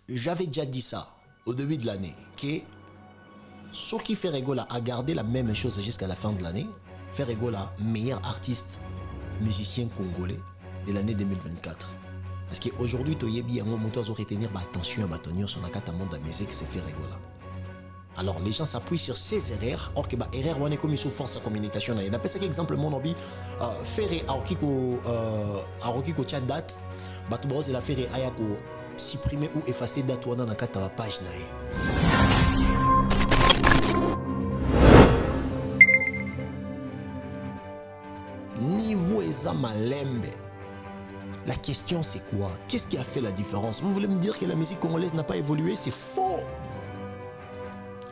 j'avais déjà dit ça au début de l'année, que ce qui fait Ferregola a gardé la même chose jusqu'à la fin de l'année. Ferregola, meilleur artiste, musicien congolais de l'année 2024. Parce qu'aujourd'hui, tu as un moment où retenir attention à bâtonnier sur la monde de la musique, c'est Ferregola. Alors les gens s'appuient sur ces erreurs, or que erreur on est comme sous force de communication. Il y a pas exemple mon hobby faire arokiko chat date, batu boss la faire ayako supprimer ou effacer date ou dans la page na. Niveau Ezamalembe. La question c'est quoi? Qu'est-ce qui a fait la différence? Vous voulez me dire que la musique congolaise n'a pas évolué? C'est faux.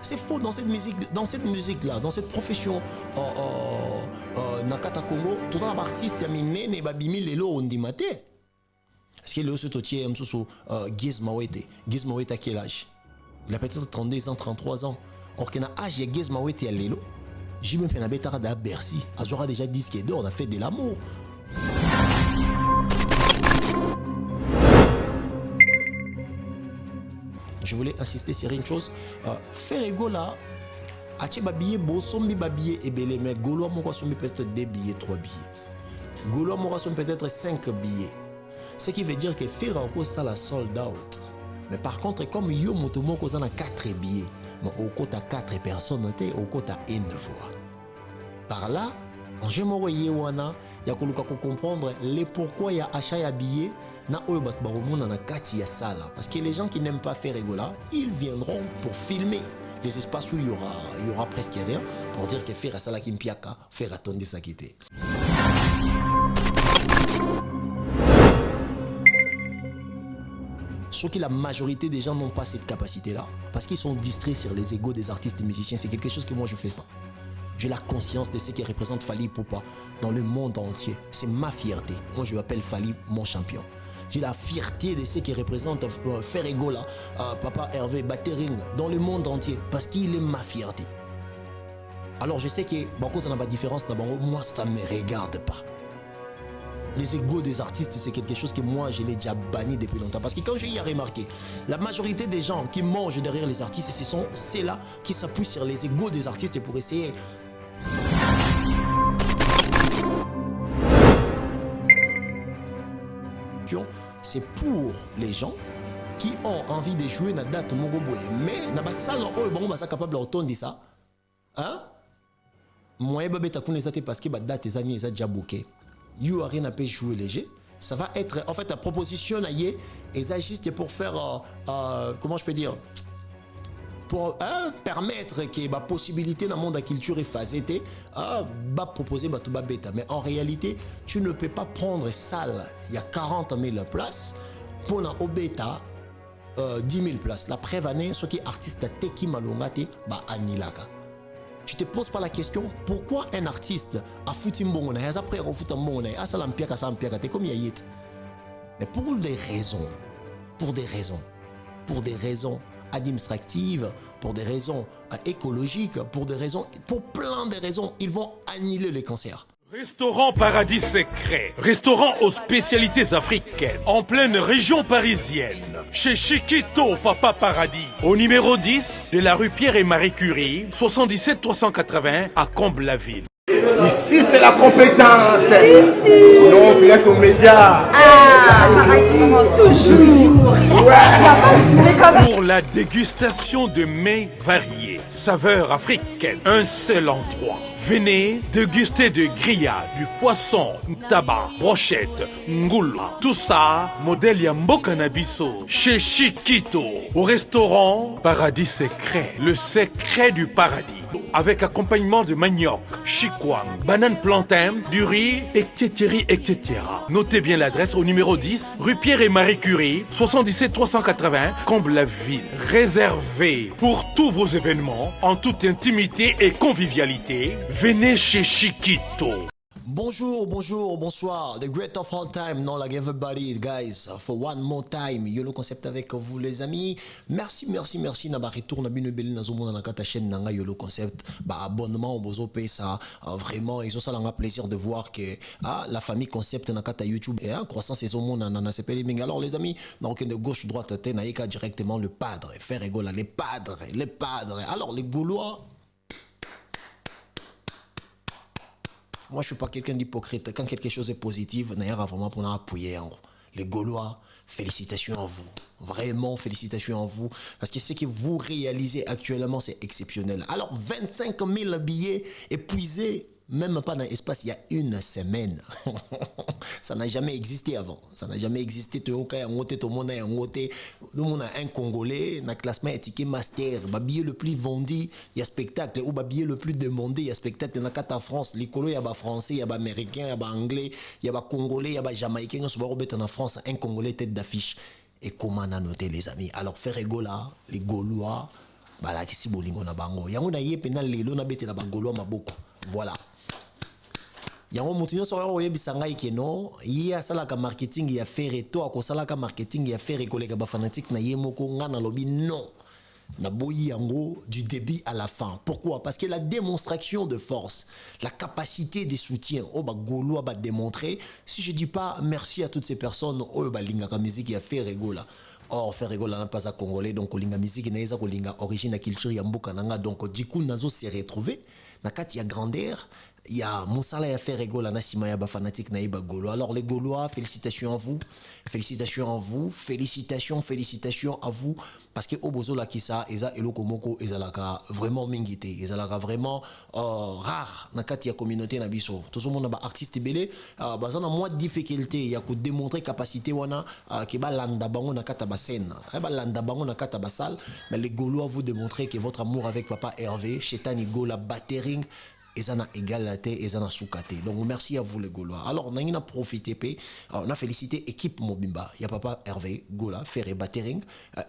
C'est faux dans cette musique-là, dans cette profession. Nakata Congo, tous les artistes terminés, babimi lelo ondimate. Est-ce que le sototier Giz Mawete? Giz Mawete à quel âge? Il a peut-être 32 ans, 33 ans. Or qu'il a âge de Giz Mawete à lelo. J'ai même fait un bétard à Bercy. Azora déjà disque d'or, on a fait de l'amour. Je voulais insister sur une chose. Ferregola, ache babillet beau, sombi babillet et belé, mais Golo mora sombi peut-être 2 billets, 3 billets. Golo mora sombi peut-être 5 billets. Ce qui veut dire que Ferregola ça la sold out. Mais par contre, comme yo motomo qu'on a 4 billets, mais au côté 4 personnes, au côté 1 fois. Par là, je me voyais wana, il y a comprendre les pourquoi il y a achat de billets na oyobat baromona na kati ya sala. Parce que les gens qui n'aiment pas Ferregola, ils viendront pour filmer les espaces où il y aura presque rien pour dire que faire sala kimpiaka, faire attendre sa quitté. Sauf que la majorité des gens n'ont pas cette capacité-là parce qu'ils sont distraits sur les égos des artistes et musiciens. C'est quelque chose que moi je ne fais pas. J'ai la conscience de ce qui représente Fally Ipupa dans le monde entier. C'est ma fierté. Moi, je m'appelle Fally, mon champion. J'ai la fierté de ce qui représente Ferregola, Papa Hervé, Battering dans le monde entier parce qu'il est ma fierté. Alors, je sais que beaucoup ça n'a pas de différence. Moi, ça ne me regarde pas. Les égos des artistes, c'est quelque chose que moi, je l'ai déjà banni depuis longtemps. Parce que quand je y ai remarqué, la majorité des gens qui mangent derrière les artistes, ce sont ceux-là qui s'appuient sur les égos des artistes pour essayer. C'est pour les gens qui ont envie de jouer na date Mogoboye. Mais na basal oh bon basa capable de ça. Hein? Moi bébé ta connais ça parce que ba date les amis ça déjà booké. You a rien à pas jouer léger. Ça va être en fait la proposition là y est juste pour faire comment je peux dire pour permettre que la possibilité dans le monde de la culture est phasée, proposer tout bêta. Mais en réalité, tu ne peux pas prendre salle, il y a 40 000 places, pour un bêta 10 000 places. La preuve année, ce qui est artiste qui malongate, anilaka. Tu te poses pas la question, pourquoi un artiste a foutu mbongona, après a foutu mbongona, a salam piaka, t'es comme yayit. Mais pour des raisons administratives, pour des raisons écologiques, pour plein de raisons, ils vont annuler les concerts. Restaurant Paradis Secret, restaurant aux spécialités africaines, en pleine région parisienne, chez Chiquito Papa Paradis, au numéro 10 de la rue Pierre et Marie Curie, 77 380 à Comble-la-Ville. Ici c'est la compétence. Non, on laisse aux médias. Toujours. Ouais. Pour la dégustation de mets variés, saveurs africaines, un seul endroit. Venez déguster de grillades, du poisson, tabac, brochette, ngoula. Tout ça, modèle Yamboka Nabiso, chez Chiquito, au restaurant Paradis Secret, le secret du paradis. Avec accompagnement de manioc, chikwang, banane plantain, du riz, etc. Notez bien l'adresse au numéro 10, rue Pierre et Marie Curie, 77 380, Comble-la-Ville. Réservé pour tous vos événements, en toute intimité et convivialité, venez chez Chiquito. Bonjour, bonjour, bonsoir. The great of all time, non, like everybody, guys, for one more time. Yo, le concept avec vous, les amis. Merci, merci, merci. Naba retour, na bine belle na zomo na kata chaîne nanga yo le concept. Bah abonnement, bozo pay ça. Vraiment, ils ont ça un plaisir de voir que la famille concept na kata YouTube et croissance et zomo na sepeli ming. Alors les amis, marocain de gauche droite, te na yeka directement le padre. Faire rigoler les padres, les padres. Alors les Gaulois. Moi, je ne suis pas quelqu'un d'hypocrite. Quand quelque chose est positif, il y a vraiment pour appuyer. Les Gaulois, félicitations à vous. Vraiment, félicitations à vous. Parce que ce que vous réalisez actuellement, c'est exceptionnel. Alors, 25 000 billets épuisés, même pas dans l'espace, il y a une semaine. Ça n'a jamais existé avant. Ça n'a jamais existé. Tout le monde a un Congolais, dans le classement étiqueté master. Le billet le plus vendu, il y a spectacle. Ou le billet le plus demandé, il y a spectacle. Dans la France, les colos, il y a français, il y a américain, il y a anglais, il y a congolais, il y a jamaïcain. En France, un Congolais tête d'affiche. Et comment on a noté, les amis? Alors, faire rigoler les Gaulois, voilà, qui si bolingo na bango. Yango na yé penal lelo na bete na Gaulois maboko. Voilà. Yango mutunyo so oye bisanga ikeno ya sala ka marketing ya faire to akosala ka marketing ya faire koleka ba fanatique na yemoko ngana lobi non na boyi yango du début à la fin. Pourquoi? Parce que la démonstration de force, la capacité de soutien au ba Gaulois ba démontrer. Si je dis pas merci à toutes ces personnes au ba linga ka musique ya faire rigola. Or faire rigola n'a pas à congolais donc linga musique na eza ko linga origine culture ya mboka nanga donc du coup nazo se retrouver na kati ya grandeur. Il y a Moussala ya fait rigoler na sima ya ba fanatique na iba Gaulois. Alors les Gaulois, félicitations à vous. Félicitations à vous. Félicitations, félicitations à vous. Parce que Obozo la kisa, eza eloko moko, eza laka vraiment mingité. Eza laka vraiment rare na kati ya communauté na biso. Tout le monde ba artiste belé, bazana moins de difficulté, ya ko démontrer capacité wana ke ba landa bango na kata ba scène. Ba landa bango na kata ba salle, mais les Gaulois vous démontrer que votre amour avec papa Hervé, Chetani Gola Battering et ça n'a égalité et ça n'a soukate. Donc merci à vous les Gaulois. Alors on a profité, on a félicité équipe Mobimba. Il y a papa Hervé Gola, Ferré Battering,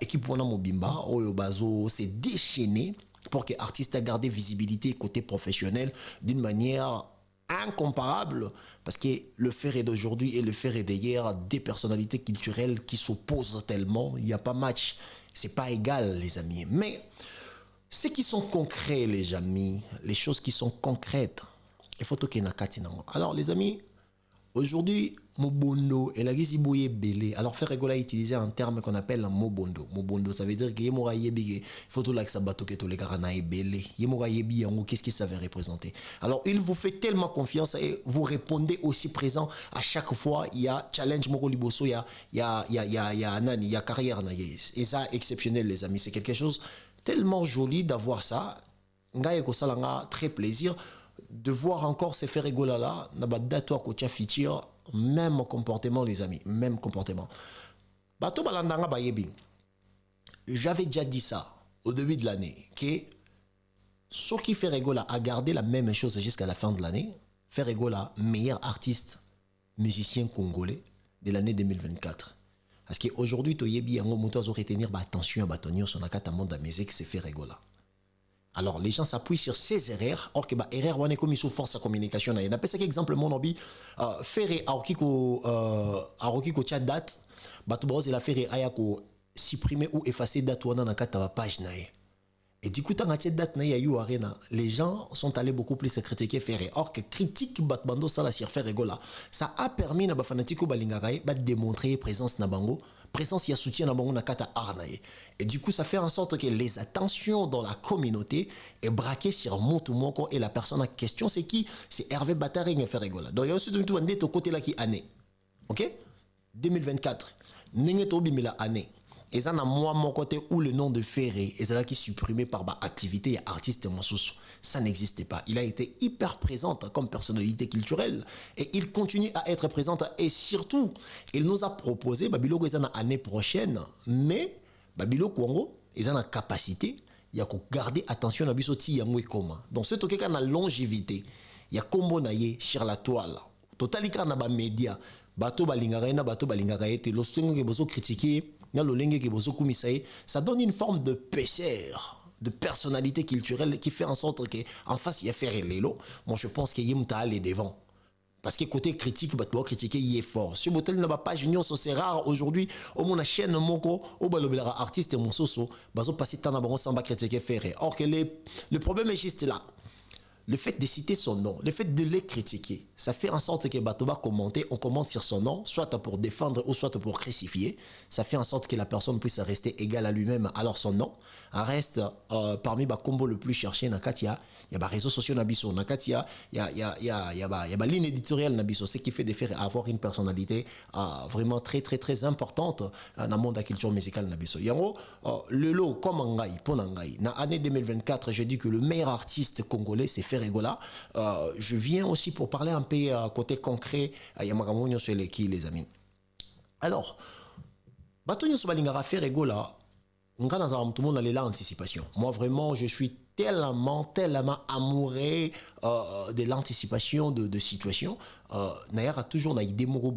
équipe Wana Mobimba, Oyobazo s'est déchaîné pour que l'artiste a gardé visibilité côté professionnel d'une manière incomparable, parce que le Ferré d'aujourd'hui et le Ferré d'hier, des personnalités culturelles qui s'opposent tellement, il n'y a pas match, c'est pas égal les amis. Mais ce qui sont concrets, les amis, les choses qui sont concrètes, il faut que nous. Alors, les amis, aujourd'hui, Mobondo et la Gizibouye Belé. Alors, faire rigoler utiliser un terme qu'on appelle Mobondo. Mobondo, ça veut dire que Yemora Yebige, il faut tout là que ça bateau que tous les garana et Belé. Yemora Yebi, qu'est-ce que ça veut représenter? Alors, il vous fait tellement confiance et vous répondez aussi présent à chaque fois. Il y a challenge Moko Liboso, il y a carrière. Et ça, exceptionnel, les amis. C'est quelque chose tellement joli d'avoir ça. Ça m'a très plaisir de voir encore ces faits rigoler là. Même comportement, les amis. Même comportement. J'avais déjà dit ça au début de l'année. Que ce qui fait rigoler a gardé la même chose jusqu'à la fin de l'année. Fait rigoler, meilleur artiste, musicien congolais de l'année 2024. Parce qu'aujourd'hui, tu as retenir attention à Tonio sur la monde de musique, c'est fait rigoler. Alors, les gens s'appuient sur ces erreurs, or que erreur, on est comme ils sont force à communication. On appelle ça exemple, mon hobby, faire arokiko chat date, il a fait supprimer ou effacer date dans la page. Et du coup, les gens sont allés beaucoup plus critiquer Ferré. Or que critique Batbando ça la sur Ferré Gola, ça a permis à Bafanatiko Balingaraï de démontrer présence Nabango, présence et soutien Nabango Nakata Arnaï. Et du coup, ça fait en sorte que les attentions dans la communauté est braquée sur Montumoko et la personne en question, c'est qui? C'est Hervé Battering et Ferré Gola. Donc, il y a aussi tout un au côté là qui année. Ok? 2024. N'engeto bimila année. Et ça, moi, mon côté, où le nom de Ferré, et ça qui est supprimé par ma activité et artiste Moussous, ça n'existait pas. Il a été hyper présent comme personnalité culturelle et il continue à être présent. Et surtout, il nous a proposé, Babilo l'année prochaine, mais Babilo Congo, ils ont la capacité, il y a garder attention à Bissoti Yamwe Koma. Donc, ce qui est la longévité, il y a Kombo Naye sur la toile. Totalika na ba média, bato balingaraye na bato balingaraye te, l'ostingo ke bozo critiquer, na l'olenge ke bozo kumisaye, ça donne une forme de pécheur, de personnalité culturelle qui fait en sorte qu'en face il y a Ferré Lelo. Moi je pense qu'il y a aller devant. Parce que côté critique, bah, toi critiquer, il est fort. Sur Botel n'a pas junior, c'est rare aujourd'hui. Au moins, la chaîne Moko, au balobela artiste et mon soso, bah, ils ont passé tant d'abord sans critiquer faire. Or que le problème est juste là. Le fait de citer son nom, le fait de les critiquer, ça fait en sorte que Batoba commenter, on commente sur son nom, soit pour défendre ou soit pour crucifier. Ça fait en sorte que la personne puisse rester égale à lui-même. Alors son nom reste parmi les combos le plus cherché dans Katia. Il y a les réseaux sociaux Nabiso, dans Katia, il y a ligne éditoriale Nabiso, ce qui fait de faire avoir une personnalité vraiment très très très importante dans le monde de la culture musicale Nabiso. Yango, le lot comme Angaï, pour Angaï, dans l'année 2024, je dis que le meilleur artiste congolais, c'est Ferregola. Je viens aussi pour parler un peu côté concret à Yamagamonio sur les amis. Alors, Batonio Sobalingara Ferregola, tout le monde a l'anticipation. Moi, vraiment, je suis tellement amoureux de l'anticipation de situation. D'ailleurs, toujours des mots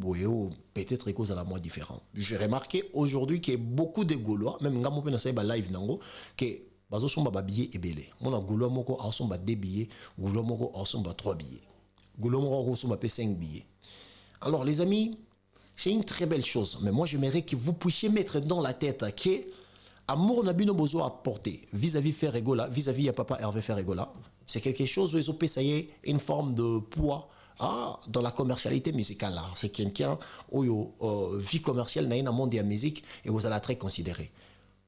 peut-être cause à la moi différent. J'ai remarqué aujourd'hui qu'il y a beaucoup de Gaulois, même quand on a live, que bazo somba ba billet ebele mona gulo moko a somba 2 billets gulo moko a somba 3 billets gulo moko a somba 5 billets. Alors les amis, c'est une très belle chose, mais moi j'aimerais que vous puissiez mettre dans la tête que amour n'a bino besoin à porter vis-à-vis Ferregola, vis-à-vis ya papa Hervé Ferregola, c'est quelque chose où ils ont payé une forme de poids dans la commercialité musicale. C'est quelqu'un où vie commerciale n'a une monde de la musique et vous allez très considérer.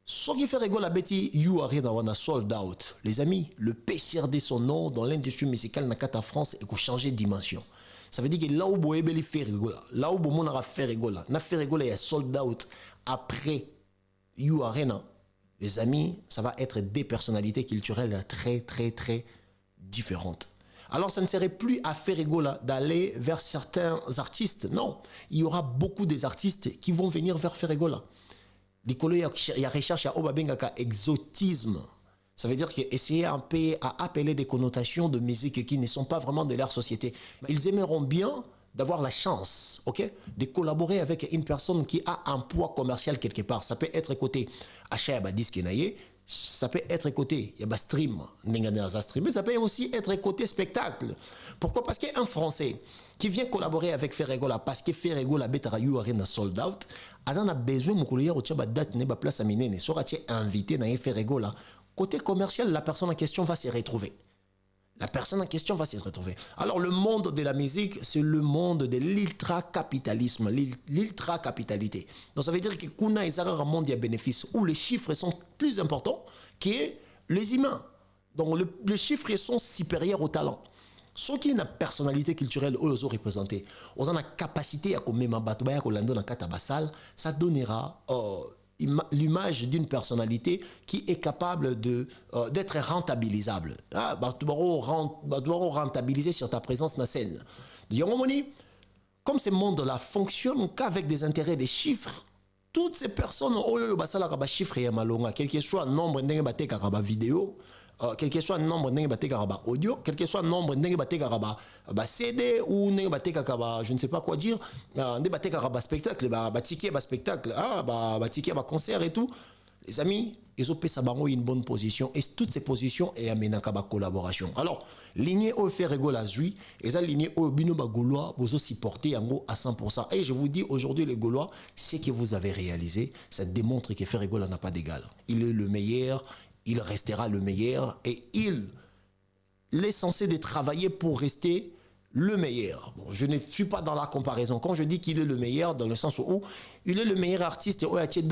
Ce qui fait rigoler la bêtise, you are on a sold out. Les amis, le PCRD son nom dans l'industrie musicale n'a France et qu'on changer de dimension. Ça veut dire que là où vous avez fait rigoler, là où vous avez fait rigoler, n'a fait rigoler, il y a sold out après you Arena. Les amis, ça va être des personnalités culturelles très très très différentes. Alors, ça ne serait plus à faire rigoler d'aller vers certains artistes. Non, il y aura beaucoup des artistes qui vont venir vers Ferregola. Il y a recherche à Obabengaka exotisme. Ça veut dire qu'essayer un peu à appeler des connotations de musique qui ne sont pas vraiment de leur société. Ils aimeront bien d'avoir la chance, ok, de collaborer avec une personne qui a un poids commercial quelque part. Ça peut être côté achat à disque naïe, ça peut être côté il y a stream, mais ça peut aussi être côté spectacle. Pourquoi? Parce qu'un Français qui vient collaborer avec Ferregola, parce que Ferregola betara you arena sold out, on a besoin de couler au tchaba date ne ba place à minene, sera invité dans Ferregola. Côté commercial, la personne en question va se retrouver. La personne en question va se retrouver. Alors, le monde de la musique, c'est le monde de l'ultra-capitalisme, l'ultra-capitalité. Donc, ça veut dire que Kuna est un monde de bénéfices où les chiffres sont plus importants que les humains. Donc, les chiffres sont supérieurs au talent. Ceux qui ont une personnalité culturelle, eux, ils ont représenté. Ils ont la capacité à commettre un bateau, à commettre un katabasal, ça donnera l'image d'une personnalité qui est capable d'être rentabilisable. Tu dois rentabiliser sur ta présence dans la scène. Comme ce monde-là fonctionne qu'avec des intérêts, des chiffres, toutes ces personnes, quel que soit le nombre de vidéos, quel que soit le nombre de audio, quel que soit le nombre de CD ou je ne sais pas quoi dire, de spectacle, spectacle, ticket concert et tout. Les amis, ils ont une bonne position et toutes ces positions et amènent à la collaboration. Alors, lignée au Ferregola Zui, et ça lignée au Binoba Gaulois, vous aussi portez en gros à 100%. Et je vous dis aujourd'hui, les Gaulois, ce que vous avez réalisé, ça démontre que Ferregola n'a pas d'égal. Il est le meilleur. Il restera le meilleur et il est censé de travailler pour rester le meilleur. Bon, je ne suis pas dans la comparaison. Quand je dis qu'il est le meilleur, dans le sens où il est le meilleur artiste, d'origine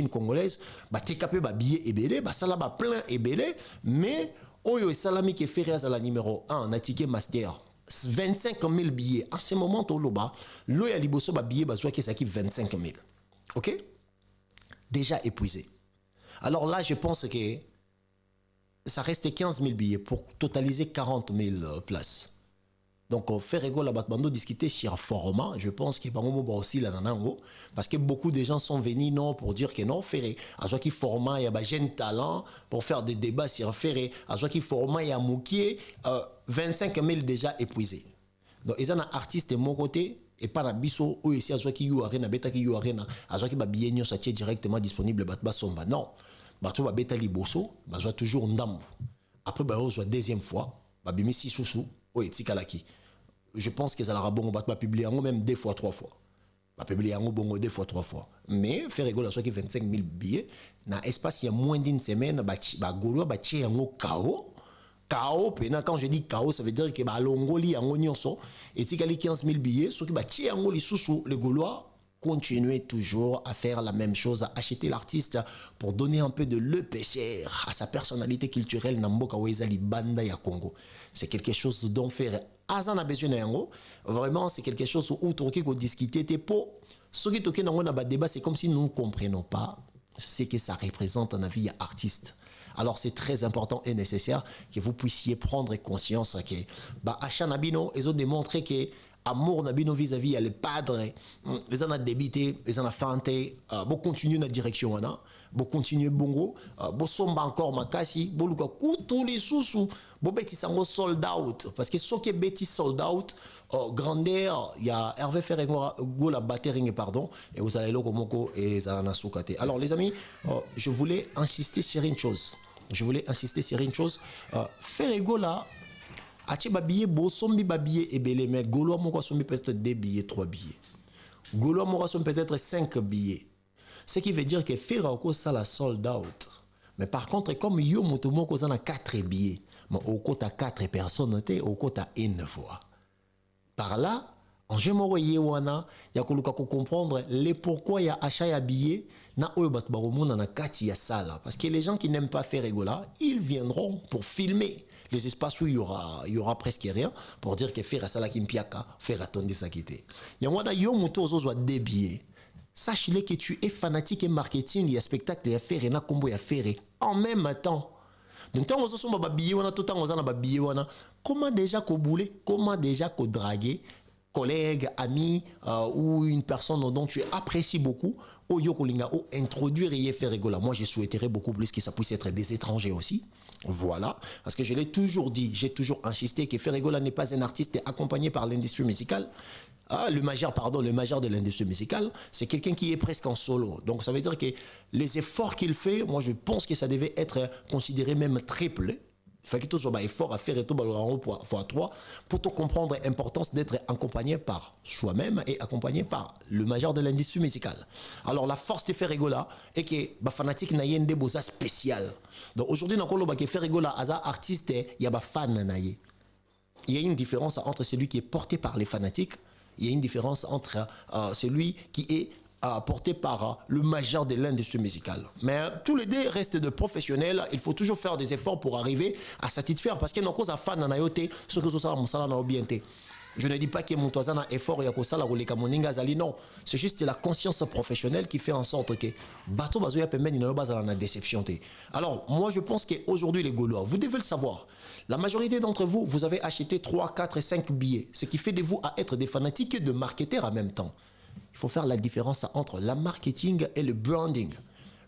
congolaise, mais Oyo Salami qui fait à la numéro 1, Natike Master. 25 000 billets. À ce moment, l'Oya Liboso billet, qui 25 000. Ok? Déjà épuisé. Alors là, je pense que ça reste 15 000 billets pour totaliser 40 000 places. Donc, Ferrego la Batbando discuter sur format. Je pense qu'il y a aussi là parce que beaucoup de gens sont venus non pour dire que non, Ferré. À ce qui format, il y a des jeunes talents pour faire des débats sur Ferré. À ce qui format, il y a Moukier, 25 000 déjà épuisés. Donc, ils ont un artiste de mon côté. Et pas la biso ou ici à ce qui you arena beta qui you arena à ce qui ba bien ça directement disponible bat somba non ba tu ba beta liboso ba toujours ndambu Après bah la deuxième fois bah bimi si sous o etikalaki. Je pense que ça la bon va publier en même 2 fois 3 fois. Va publier en bon 2 fois 3 fois. Mais faire rigolo soit qui 25 000 billets na espace il y a moins d'une semaine bah golo bah tché en KO. KO, quand je dis KO, ça veut dire que l'Ongoli en nyonso et tikali 15 000 billets, ce qui va tché en sous les Gaulois continuer toujours à faire la même chose, à acheter l'artiste pour donner un peu de l'EPCR à sa personnalité culturelle Namboka Wezali Banda ya Congo. C'est quelque chose dont faire Azana besoin yango. Vraiment, c'est quelque chose où Turquie ko discuter te po. Ce qui toke nango na ba débat, c'est comme si nous ne comprenons pas ce que ça représente en vie artiste. Alors c'est très important et nécessaire que vous puissiez prendre conscience que bah achat nabino ils ont démontré que amour nabino vis-à-vis les padres ils en a débité ils en a fanté bon continuer dans direction là bon continuer bongo bon somba encore makasi bon luka tous les sous bon beti sango sold out parce que ce qui est beti sold out grandeur il y a Hervé Ferregola la batterie pardon et vous allez le komoko et zana soukate. Alors les amis je voulais insister sur une chose. Ferregola a-t-il babillé beau sombi babillé et belé mais Golo moko sombi peut-être 2 billets 3 billets. Golo moko sombi peut-être 5 billets. Ce qui veut dire que Ferregola ça la sold out. Mais par contre comme yo motomoko ça na 4 billets. Mais au côté 4 personnes au côté une fois. Par là, en jemoye wana, ya koluka ko comprendre les pourquoi ya achat ya billet na oyo bat baromona na kati ya sala parce que les gens qui n'aiment pas faire Ferregola, ils viendront pour filmer les espaces où il y aura presque rien pour dire que faire sala kimpiaka, faire attendre ça quitter. Ya wana yo moto ozo 2 billets. Sache-le que tu es fanatique et marketing, il y a spectacle ya faire na combo ya faire en même temps. Donc tant que vous avez billet wana tout temps vous avez billet wana comment déjà ko bouler comment déjà ko draguer collègue ami ou une personne dont tu apprécies beaucoup au yokolinga ou introduire et faire Ferregola. Moi je souhaiterais beaucoup plus que ça puisse être des étrangers aussi. Voilà, parce que je l'ai toujours dit, j'ai toujours insisté que Ferregola n'est pas un artiste accompagné par l'industrie musicale. Le major de l'industrie musicale, c'est quelqu'un qui est presque en solo. Donc ça veut dire que les efforts qu'il fait, moi je pense que ça devait être considéré même triple. Il faut que tout soit effort à faire et tout fois 3 pour te comprendre l'importance d'être accompagné par soi-même et accompagné par le major de l'industrie musicale. Alors la force de Ferregola est que les fanatiques n'ont pas de beaux spécial. Donc aujourd'hui, nous avons que Ferregola, as artiste, il y a des fans. Il y a une différence entre celui qui est porté par les fanatiques. Il y a une différence entre celui qui est porté par le major de l'industrie musicale. Mais tous les deux restent de professionnels. Il faut toujours faire des efforts pour arriver à satisfaire. Parce qu'il y a des fans dans l'IoT, ce que ça bien. Je ne dis pas que mon toisan a effort et que moninga zali non. C'est juste la conscience professionnelle qui fait en sorte que bateau bazoya pemen il n'a pas déception. Alors moi je pense qu'aujourd'hui les Gaulois, vous devez le savoir. La majorité d'entre vous, vous avez acheté 3, 4 et 5 billets. Ce qui fait de vous à être des fanatiques et de marketeurs en même temps. Il faut faire la différence entre la marketing et le branding.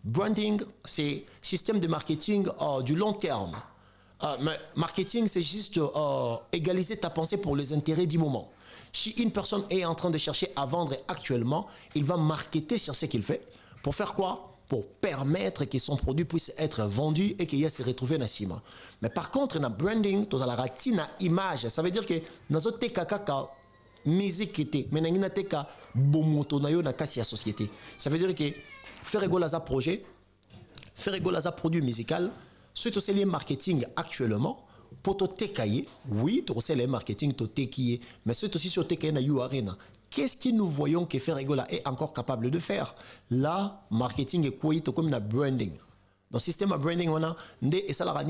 Branding, c'est système de marketing du long terme. Mais marketing, c'est juste égaliser ta pensée pour les intérêts du moment. Si une personne est en train de chercher à vendre actuellement, il va marketer sur ce qu'il fait. Pour faire quoi? Pour permettre que son produit puisse être vendu et qu'il se retrouve dans la cima. Mais par contre, dans le branding, tu as la ratine image. Ça veut dire que dans notre kaka musique était, mais dans notre cas, bomoto na yo na kasi ya société. Ça veut dire que Ferregola a projet, Ferregola a produit musical. C'est aussi le marketing actuellement pour te técailler. Oui, tu sais le marketing te técailler, mais c'est aussi sur técailler na You Arena. Qu'est-ce que nous voyons que Ferregola est encore capable de faire? Là, marketing est quoi? Comme la branding. Dans le système de branding, on a et ça la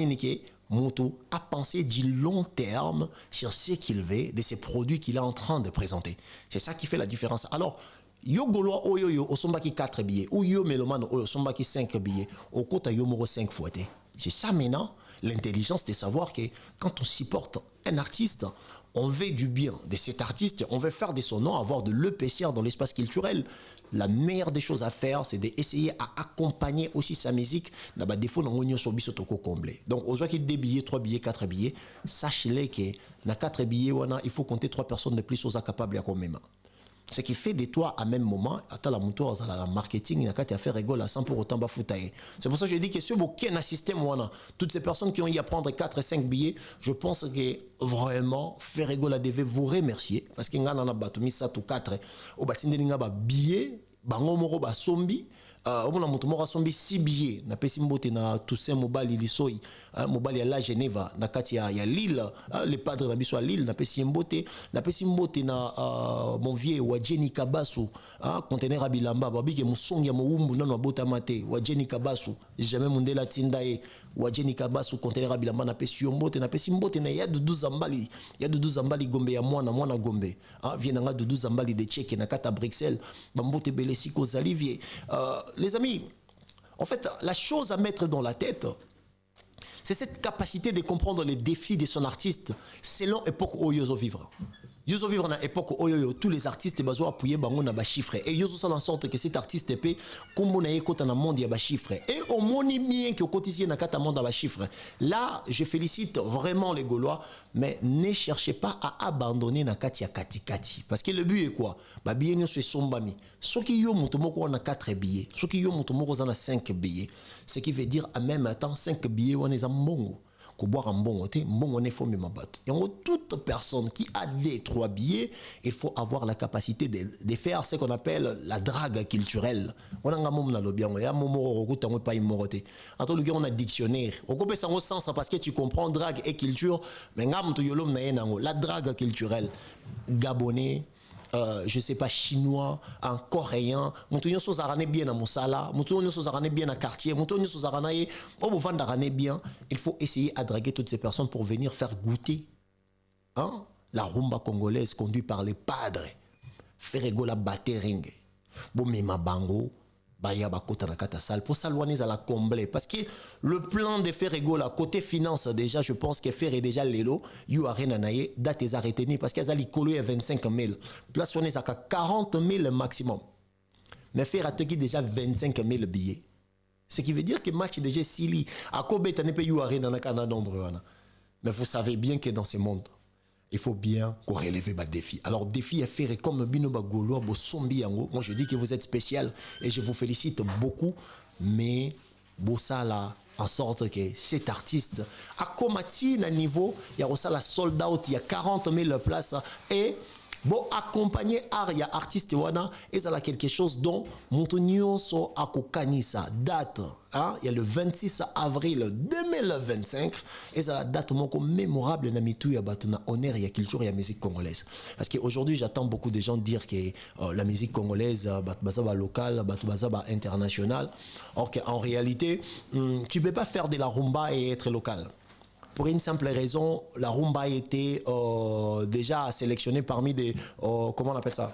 Moto a pensé du long terme sur ce qu'il veut de ces produits qu'il est en train de présenter. C'est ça qui fait la différence. Alors, yo Gaulois oyo au sombaki 4 billets ou yo mélomane au sombaki 5 billets au kota yo moro 5 fois. C'est ça maintenant l'intelligence de savoir que quand on supporte un artiste, on veut du bien de cet artiste, on veut faire de son nom, avoir de l'EPCR dans l'espace culturel. La meilleure des choses à faire, c'est d'essayer à accompagner aussi sa musique. Dans des défauts, on a comblé. Donc, aux gens qui ont 2 billets, 3 billets, 4 billets, sachez-les que dans 4 billets, il faut compter 3 personnes de plus aux capables à même. Ce qui fait de toi à même moment, attends la moto, la marketing, il y a qu'à faire rigoler sans pour autant bafouter. C'est pour ça que je dis que si vous avez un système, toutes ces personnes qui ont eu à prendre 4 et 5 billets, je pense que vraiment, faire rigoler devait vous remercier. Parce qu'il y a un battu, ça tout 4, au bâtiment de l'ingaba billet, bango moro ba sombi. On a monté mora sombi 6 billets na pesi mbote na Toussaint Mobali Lisoi Mobali à la Geneva na kati ya Lille les padres na biso à Lille na pesi mbote na mon vieux wa Jenny Kabasu conteneur abilamba babike musongi ya muumbu nano bota mate wa Jenny Kabasu jamais mundela tindae wa Jenny Kabasu conteneur abilamba na pesi mbote na ya Dudu Zambali Gombe ya mwana Gombe vient nga Dudu Zambali de Tchèque na kata Bruxelles bambote belesiko Zalivier. Les amis, en fait, la chose à mettre dans la tête, c'est cette capacité de comprendre les défis de son artiste selon l'époque où il vivre. Yoso vivre dans l'époque où tous les artistes besoin appuyer bango na ba chiffre et yoso ça en sorte que cet artiste peut comme on a écouté dans le monde il y a ba chiffre et au moni bien que quotidien na kata monde ba chiffre. Là, je félicite vraiment les Gaulois, mais ne cherchez pas à abandonner na kati ya kati parce que le but est quoi? Ba bien yo se sombami. Ce qui yo mutomoko na 4 billets, ce qui yo mutomoko na 5 billets, ce qui veut dire en même temps 5 billets on est en mbongo. Pour boire un bon thé, bon on est formé ma batte. Et en toute personne qui a les 3 billets, il faut avoir la capacité de faire ce qu'on appelle la drague culturelle. On a un moment dans le bien, on a un moment où on pas immorté. Entre le gars on a dictionnaire. On coupe ça au sens parce que tu comprends drague et culture, mais la drague culturelle gabonais. Je sais pas, chinois, en coréen, moutonyo so zarane bien à Moussala, moutonyo so zarane bien à quartier, moutonyo so zarane bien. Il faut essayer à draguer toutes ces personnes pour venir faire goûter la rumba congolaise conduite par les padres. Ferego la battering, bomema bango. Baya bakota na kata salle pour s'aloigner à la combler parce que le plan de Ferrego la côté finance déjà je pense que faire est déjà l'élo you arena naie date est arrêté parce qu'ils a l'icolo à 25 000 place on est à 40 000 maximum mais faire a déjà 25 000 billets ce qui veut dire que match déjà sili à Kobe t'as pas you arena na kana nombre mais vous savez bien que dans ce monde il faut bien qu'on relève les défis. Alors, défi à faire comme Binoba Gaulois, Bosombi Yango. Moi, je dis que vous êtes spécial et je vous félicite beaucoup. Mais, Bossa là, en sorte que cet artiste a combattu à niveau, il y a aussi la sold out, il y a 40 000 places et bon accompagner Aria artiste wana et ça a quelque chose dont Montonio so akokanisa date il y a le 26 avril 2025 et ça la date moko mémorable na mitu ya batuna honneur ya culture ya musique congolaise parce que aujourd'hui j'attends beaucoup de gens dire que la musique congolaise bazaba local bazaba international or qu'en réalité tu peux pas faire de la rumba et être local. Pour une simple raison, la rumba a été déjà sélectionnée parmi des... comment on appelle ça?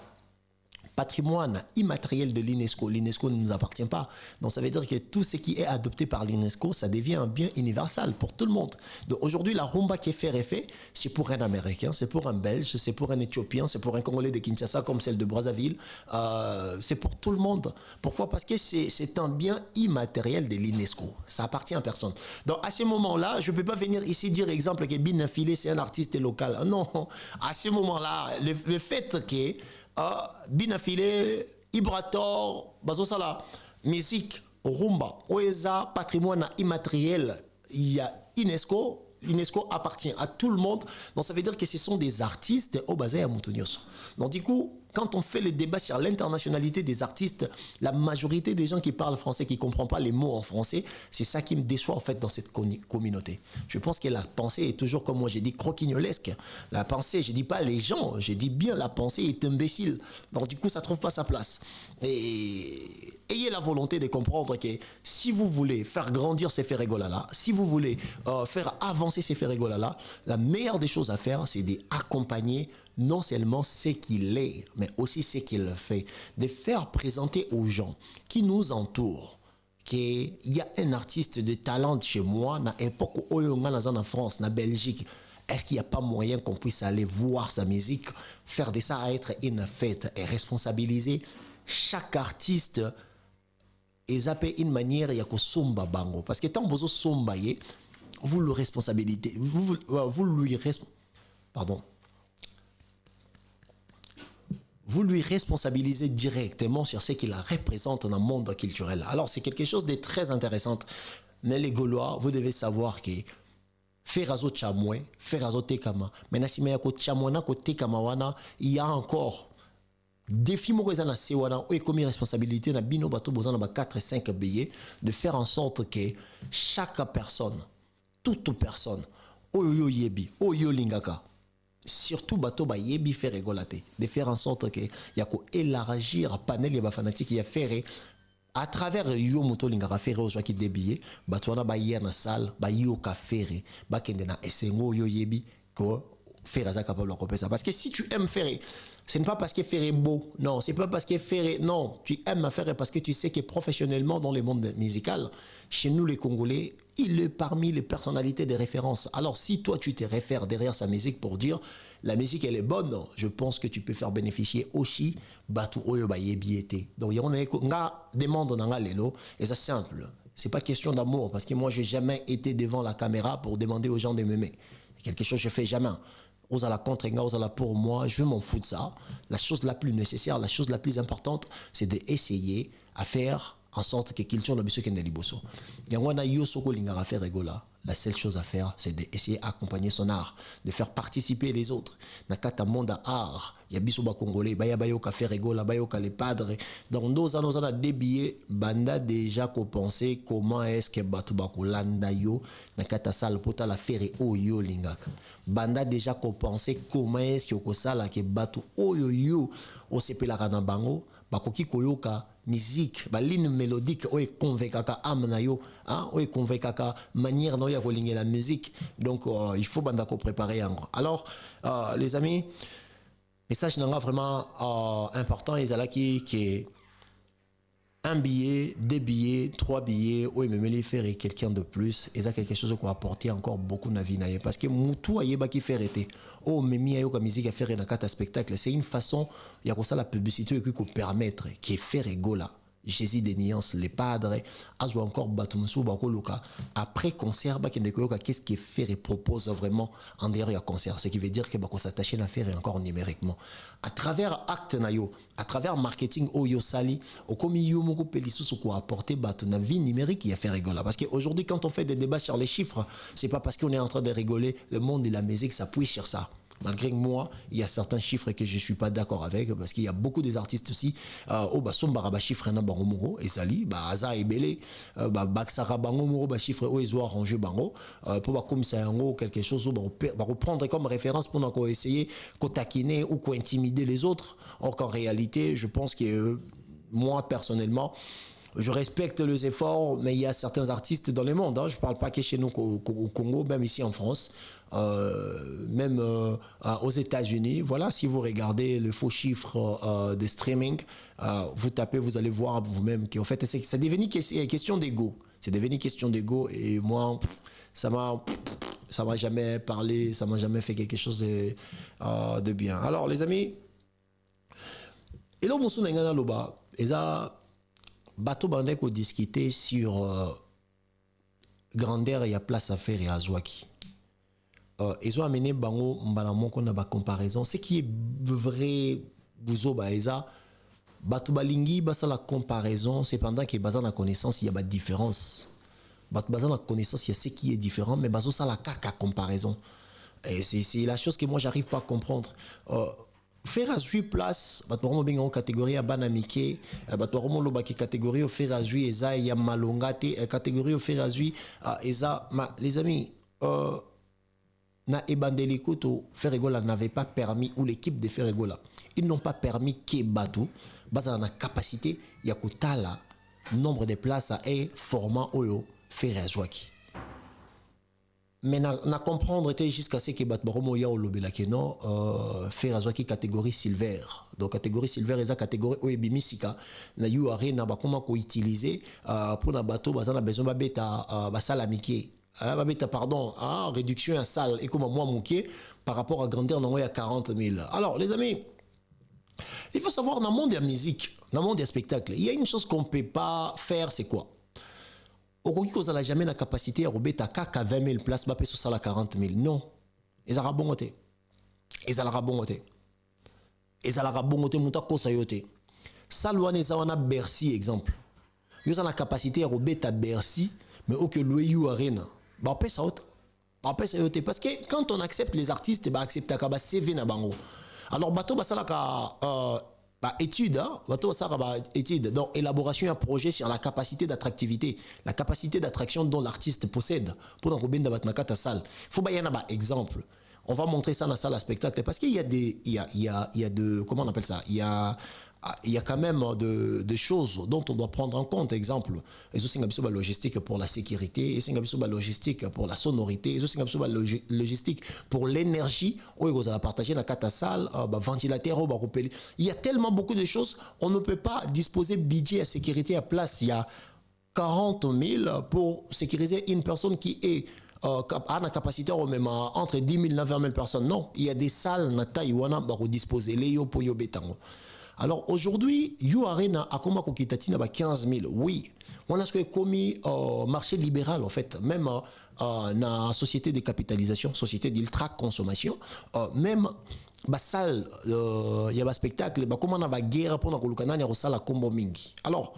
Patrimoine immatériel de l'UNESCO. L'UNESCO ne nous appartient pas. Donc ça veut dire que tout ce qui est adopté par l'UNESCO, ça devient un bien universal pour tout le monde. Donc aujourd'hui, la rumba qui est fait, c'est pour un Américain, c'est pour un Belge, c'est pour un Éthiopien, c'est pour un Congolais de Kinshasa comme celle de Brazzaville. C'est pour tout le monde. Pourquoi? Parce que c'est un bien immatériel de l'UNESCO. Ça appartient à personne. Donc à ce moment-là, je ne peux pas venir ici dire, exemple, que Bin Filé, c'est un artiste local. Non. À ce moment-là, le fait que Binafile, Ibrator, Bazosala, musique, rumba, Oeza, patrimoine immatériel, il y a UNESCO. L'UNESCO appartient à tout le monde. Donc ça veut dire que ce sont des artistes au basé à Moutonios. Donc du coup, quand on fait le débat sur l'internationalité des artistes, la majorité des gens qui parlent français, qui ne comprennent pas les mots en français, c'est ça qui me déçoit en fait dans cette communauté. Je pense que la pensée est toujours, comme moi j'ai dit, croquignolesque. La pensée, je ne dis pas les gens, je dis bien la pensée est imbécile. Donc du coup, ça ne trouve pas sa place. Et ayez la volonté de comprendre que si vous voulez faire grandir ces Ferregola-là, si vous voulez faire avancer ces Ferregola-là, la meilleure des choses à faire, c'est d'accompagner non seulement ce qu'il est, mais aussi ce qu'il fait, de faire présenter aux gens qui nous entourent qu'il y a un artiste de talent chez moi, à l'époque où on est en France, en Belgique. Est-ce qu'il n'y a pas moyen qu'on puisse aller voir sa musique, faire de ça à être une fête et responsabiliser chaque artiste et zapper une manière, il y a que somba bango. Parce que tant que vous somba, vous le responsabilisez, vous lui responsabilisez directement sur ce qu'il représente dans le monde culturel. Alors, c'est quelque chose de très intéressant. Mais les Gaulois, vous devez savoir que Ferazo Chamwe, Ferazo Tekama, mais Nasime Yako Chamwana, Ko Tekama Wana, il y a encore défi Morizana Sewana, ou comme responsabilité, na Bino Bato Bozana 4 et 5 billets, de faire en sorte que chaque personne, toute personne, Oyo Yebi, Oyo Lingaka, surtout bateau ba yebi faire rigolater de faire en sorte que y a ko élargir panel ya ba fanatique ya faire à travers yo moto lingara faire aux gens qui débillé bato na ba hier na salle ba yo ka faire ba kende na esengo yo yebi ko faire ça capable de ça parce que si tu aimes faire ce n'est pas parce que faire est beau, non, c'est pas parce que faire est... Non, tu aimes faire parce que tu sais que professionnellement dans le monde musical, chez nous les Congolais, il est parmi les personnalités de référence. Alors si toi tu te réfères derrière sa musique pour dire la musique elle est bonne, je pense que tu peux faire bénéficier aussi Batu Oyo Bayebiete. Donc il y a une demande dans lelo et c'est simple. C'est pas question d'amour parce que moi j'ai jamais été devant la caméra pour demander aux gens de m'aimer. C'est quelque chose que je fais jamais. Aux à la contre, aux à la pour moi, je m'en fous de ça. La chose la plus nécessaire, la chose la plus importante, c'est d'essayer à faire en sorte que culture no biso kende liboso. Yangwana yo soko lingara faire rigola. La seule chose à faire, c'est d'essayer d'accompagner son art, de faire participer les autres. Nakata monde art, ya biso ba congolais, ba ya bayo ka faire rigola, bayo ka les padres. Donc nous allons débiller banda déjà qu'on penser comment est-ce que batu ba kolanda yo nakata sal pota la faire oyo lingaka. Banda déjà qu'on penser comment est-ce que sala ke batu oyo yo o sepela na bango bakoki koyoka musique ba ligne mélodique o convaincaka âme na yo hein o convaincaka manière no ya kolinga la musique donc il faut banda ko préparer alors les amis message nanga vraiment important ezala qui un billet, 2 billets, 3 billets, oui, mais me les faire et quelqu'un de plus, et ça quelque chose qu'on va apporter encore beaucoup dans la vie. Parce que Moutou Ayeba qui fait arrêter, oh, mais mi ayo ka musique à faire dans un spectacle, c'est une façon, il y a comme ça la publicité qui peut permettre, qui est faire rigola. Jésus des nuances, les padres, azo encore Batumsu Bakoloka. Après concert, qu'est-ce qui fait et propose vraiment en derrière concert? Ce qui veut dire que qu'on s'attache à faire encore numériquement. À travers acte nayo, à travers marketing oyo sali, au comme yo moko pelisu ce qu'on apporter na vie numérique il a fait rigoler. Parce qu'aujourd'hui quand on fait des débats sur les chiffres, c'est pas parce qu'on est en train de rigoler, le monde et la musique s'appuient sur ça. Malgré que moi, il y a certains chiffres que je ne suis pas d'accord avec, parce qu'il y a beaucoup des artistes aussi, somba chiffre na bango moro, et sali, aza ebele, baksara bango moro, chiffre o ezo arrangé bango, pour comme ça quelque chose, reprendre comme référence pour essayer de taquiner ou intimider les autres. Or qu'en réalité, je pense que moi, personnellement, je respecte les efforts, mais il y a certains artistes dans le monde. Hein, je ne parle pas que chez nous au Congo, même ici en France, même aux États-Unis. Voilà, si vous regardez le faux chiffre de streaming, vous tapez, vous allez voir vous-même qu'en fait, c'est devenu question d'ego. C'est devenu question d'ego et moi, ça m'a jamais parlé, ça m'a jamais fait quelque chose de bien. Alors, les amis, et là, on s'en est loba, et ça. Bateau bandek au discuter sur grandeur et à place à faire et à Zouaki. Ils ont amené bango mbalamon qu'on a ba comparaison. Ce qui est vrai, bouzo ba eza, bateau balingi basa la comparaison. Cependant que basa la connaissance il y a pas de différence. Bateau basa la connaissance il y a ce qui est différent, mais baso ça la caca comparaison. Et c'est la chose que moi j'arrive pas à comprendre. Faire à 8 places, batoromo benga en catégorie à banamike, batoromo lobaki catégorie au faire à 8 eza ya malongate, catégorie au faire à 8 eza les amis na ebandeliko to Ferregola n'avait pas permis ou l'équipe de Ferregola, ils n'ont pas permis que Batu basa na capacité ya kotala nombre de places à e format oyo faire à Zouaki. Mais na comprendre jusqu'à ce que Batbaromo ya olobela que non faire azwaki catégorie silver. Donc catégorie silver eza catégorie oebimisika na yu arena ba comment ko utiliser pour na bateau bazana besoin ba beta basala miki ba beta pardon réduction à salle et comme moi monké par rapport à grandeur non il y a 40 000. Alors les amis, il faut savoir dans le monde de la musique, dans le monde des spectacles, il y a une chose qu'on peut pas faire, c'est quoi? Okoki ko zala jamais la capacité à robeta kaka 20 000 places ba peso la 40 000. Non. Ezara bongote. Ezara bongote. Et ça la rabongote muta kosa yote. Salwane ça on a Bercy exemple. Yo ça la capacité à robet à Bercy mais au que louer you arena. Ba paie ça autre. Ba paie ça yote parce que quand on accepte les artistes ba accepter ka ba CV na bango. Alors bato ba sala ka étude, hein? Bato ça ba étude donc élaboration un projet sur la capacité d'attractivité, la capacité d'attraction dont l'artiste possède pour dans robin da batnakata salle. Faut ba yana ba exemple. On va montrer ça dans la salle à spectacle parce qu'il y a des il y a de comment on appelle ça il y a quand même de choses dont on doit prendre en compte. Exemple, les aussi la logistique pour la sécurité, et la logistique pour la sonorité, et aussi la logistique pour l'énergie. Vous allez partager dans la salle, ventilateur, il y a tellement beaucoup de choses. On ne peut pas disposer de budget à sécurité à place. Il y a 40 000 pour sécuriser une personne qui est a la capacité même entre 10 000 et 20 000 personnes. Non, il y a des salles na Taïwana pour disposer les yo pour yo betango. Alors aujourd'hui, You Arena a comment kokitatina ba 15 000. Oui, on a ce que commis marché libéral en fait, même na société de capitalisation, société d'ultra consommation, même ba salle il y a ba spectacle, ba comment on a ba guerre pour na kolukana ni rosala kombo mingi. Alors,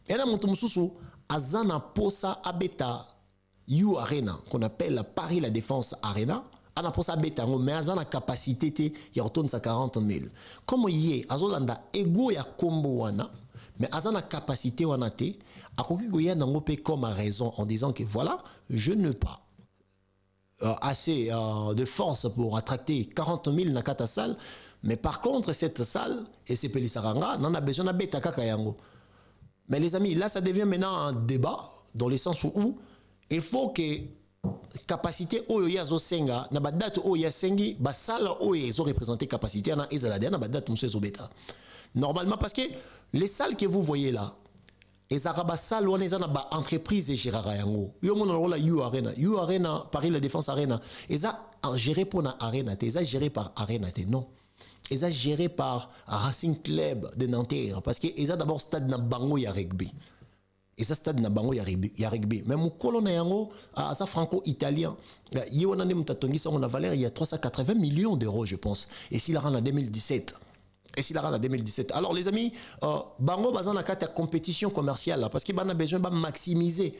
il y a mutu mususu azana posa abeta You Arena qu'on appelle Paris La Défense Arena. On a pour ça bétango mais on a la capacité il y a autour de 40 000. Comme il y a azolanda ego ya kombo wana mais on a la capacité wana te akoki goya nangope comme raison en disant que voilà je n'ai pas assez de force pour attracter 40 000 na kata salle mais par contre cette salle et c'est Pelisaranga on a besoin de beta kaka yango. Mais les amis là ça devient maintenant un débat dans le sens où il faut que capacité oyo yazo senga na badate oyo ya sengi ba sala oyo ezo représenter capacité na ezalade na badate musezo beta normalement parce que les salles que vous voyez là ezaka ba salle wana ezana ba entreprise et gérera yango yo mona rola You Arena Paris La Défense Arena eza géré pour na arena te eza géré par arena te non eza géré par Racing Club de Nanterre parce que eza d'abord stade na bango ya rugby. Et ça stade na bango ya rugby même mukolo na yango ça franco-italien yona ne mutatongi ça on a valeur il y a 380 millions d'euros je pense et s'il a rendu en 2017 alors les amis bango bazan na kata compétition commerciale parce que bana besoin ba maximiser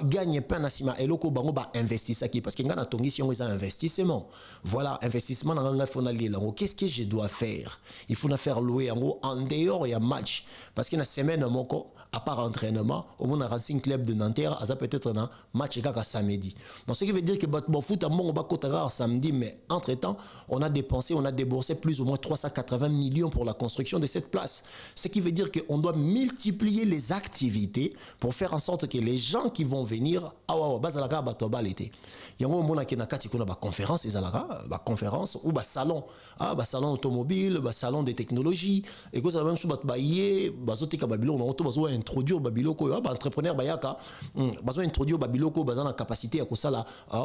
gagner pain na sima et loko bango ba investir ça qui parce que ngana tongi si on a investissement voilà investissement na nga fona lila qu'est-ce que je dois faire il faut na faire louer en dehors il y a match parce que na semaine moko à part entraînement au moins Racing Club de Nanterre ça peut-être un match kaka samedi donc ce qui veut dire que bon foot on va kotara samedi mais entre-temps on a déboursé plus ou moins 380 millions pour la construction de cette place. Ce qui veut dire qu'on doit multiplier les activités pour faire en sorte que les gens qui vont venir, conférence ou salon, salon automobile, salon de technologie, et que ça même introduire entrepreneur bayaka, introduire babiloko bazana capacité à que ça là,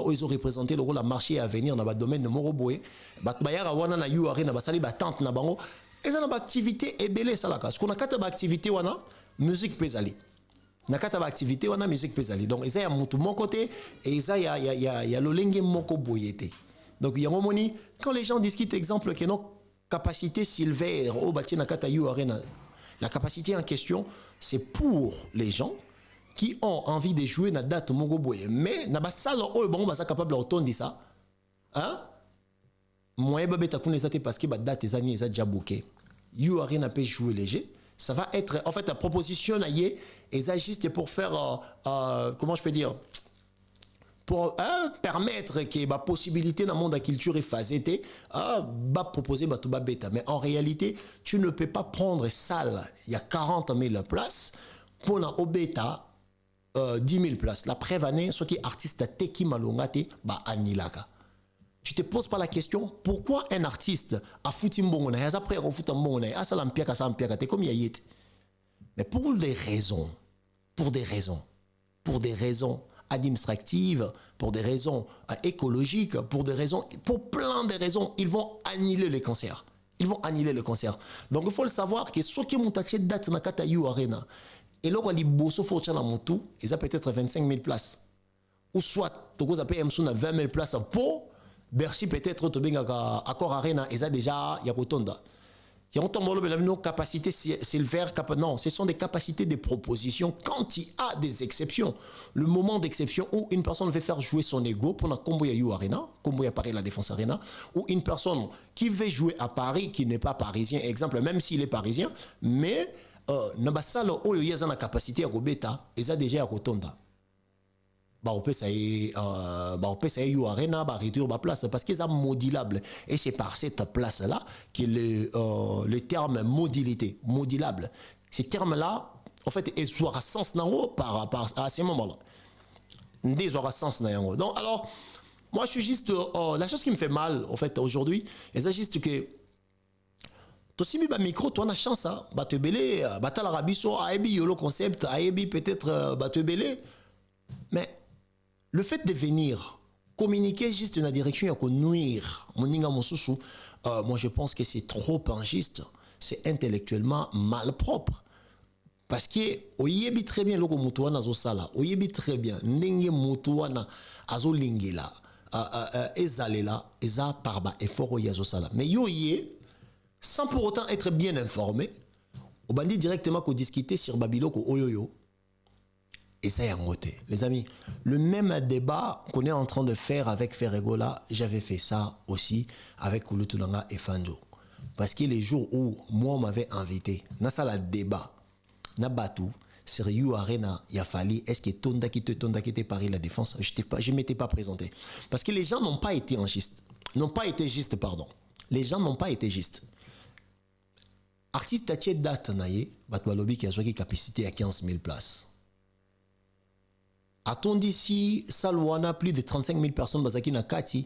ils ont représenté le rôle à marché à venir dans le domaine de Moroboé, bayara wana na You Arena basali batante na bango. Et ça, activité est belle, ça la casse. Qu'on a quatre activités, on a musique pesali. Na quatre activités, on a musique pesali. Donc, il y a mon côté et il y a le lingue moko boyete. Donc, il y a un moment, quand les gens discutent, exemple, que nos capacités Silver au bâti na kata You Arena, la capacité en question, c'est pour les gens qui ont envie de jouer na date moko boye. Mais, na ba salle, bon, ba sa capable de ça. Hein? Moi, parce que la date est déjà bouquée. You Arena peut jouer léger. Ça va être, en fait, la proposition est juste pour faire, comment je peux dire, pour permettre que la possibilité dans le monde de la culture est phasée, proposer la bêta. Mais en réalité, tu ne peux pas prendre salle, il y a 40 000 places, pour la bêta, 10 000 places. La prévannée, ce qui est artiste, Teki Malongate, Anilaka. Tu te poses pas la question pourquoi un artiste a foutu mbongona et après on fout mbongona ah ça l'ampiaka t'es comme yayet mais pour des raisons administratives pour des raisons écologiques pour plein de raisons ils vont annuler les concerts donc il faut le savoir que ceux qui ont acheté date na kata You Arena et là les bosso faut tchala motu ils ont peut-être 25 000 places ou soit tu peux payer 20 000 places pour Bercy peut-être Accor Arena et ça déjà il y a Rotonda Nos capacités Silver, non, ce sont des capacités de proposition quand il y a des exceptions. Le moment d'exception où une personne veut faire jouer son ego pour la Comboya You Arena, Comboya Paris La Défense Arena, ou une personne qui veut jouer à Paris, qui n'est pas parisien, exemple, même s'il est parisien, mais n'a pas ça, il y a la capacité à Robeta, et ça déjà à Rotonda. On peut ça You Arena réduire la place parce que c'est modulable et c'est par cette place là que le terme modulable ces termes là en fait ils aura sens par rapport à ces moments là des aura sens donc alors moi je suis juste la chose qui me fait mal en fait aujourd'hui c'est juste que si tu as un micro, tu as une chance, tu as belé, tu as l'Arabie, tu as le concept, tu as peut-être tu belé. Mais le fait de venir communiquer juste dans la direction de nuire, moi je pense que c'est trop injuste, c'est intellectuellement malpropre. Parce que on y très bien le mutuana zo sala, on y très bien ndenge mutuana azo lingela, ezalela, eza parba effort yazo sala. Mais yo y sans pour autant être bien informé, on va dire directement qu'on discutait sur Babiloko Oyoyo. Et ça y a moté. Les amis, le même débat qu'on est en train de faire avec Ferregola, j'avais fait ça aussi avec Kouloutoulanga et Fanjo. Parce que les jours où moi on m'avait invité, dans ça le débat, na batou, sérieux Arena, il a fallu, est-ce que Tonda qui était Paris La Défense, je ne m'étais pas présenté. Parce que les gens n'ont pas été justes. Les gens n'ont pas été justes. Artiste Tatié date naïe, Batoualobi qui a joué qui capacité à 15 000 places. A-t-on dit si Salwana plus de 35 000 personnes basaki na kati,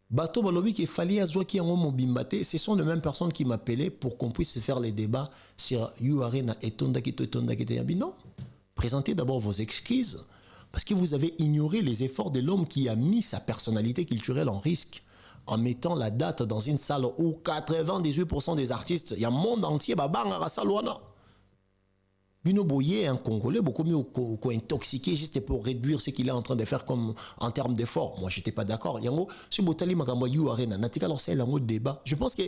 Bato Balobi qui fallait à jouer qui en mobimbate, ce sont les mêmes personnes qui m'appelaient pour qu'on puisse faire les débats sur Arena et Tonda qui non. Présentez d'abord vos excuses parce que vous avez ignoré les efforts de l'homme qui a mis sa personnalité culturelle en risque. En mettant la date dans une salle où 98% des artistes, il y a un monde entier, à Salwana. Bino Boye, un Congolais, beaucoup mieux intoxiqué juste pour réduire ce qu'il est en train de faire comme en termes d'effort. Moi, je n'étais pas d'accord. Yango, ce Botali Makambo You Arena, Natika alors c'est un débat. Je pense que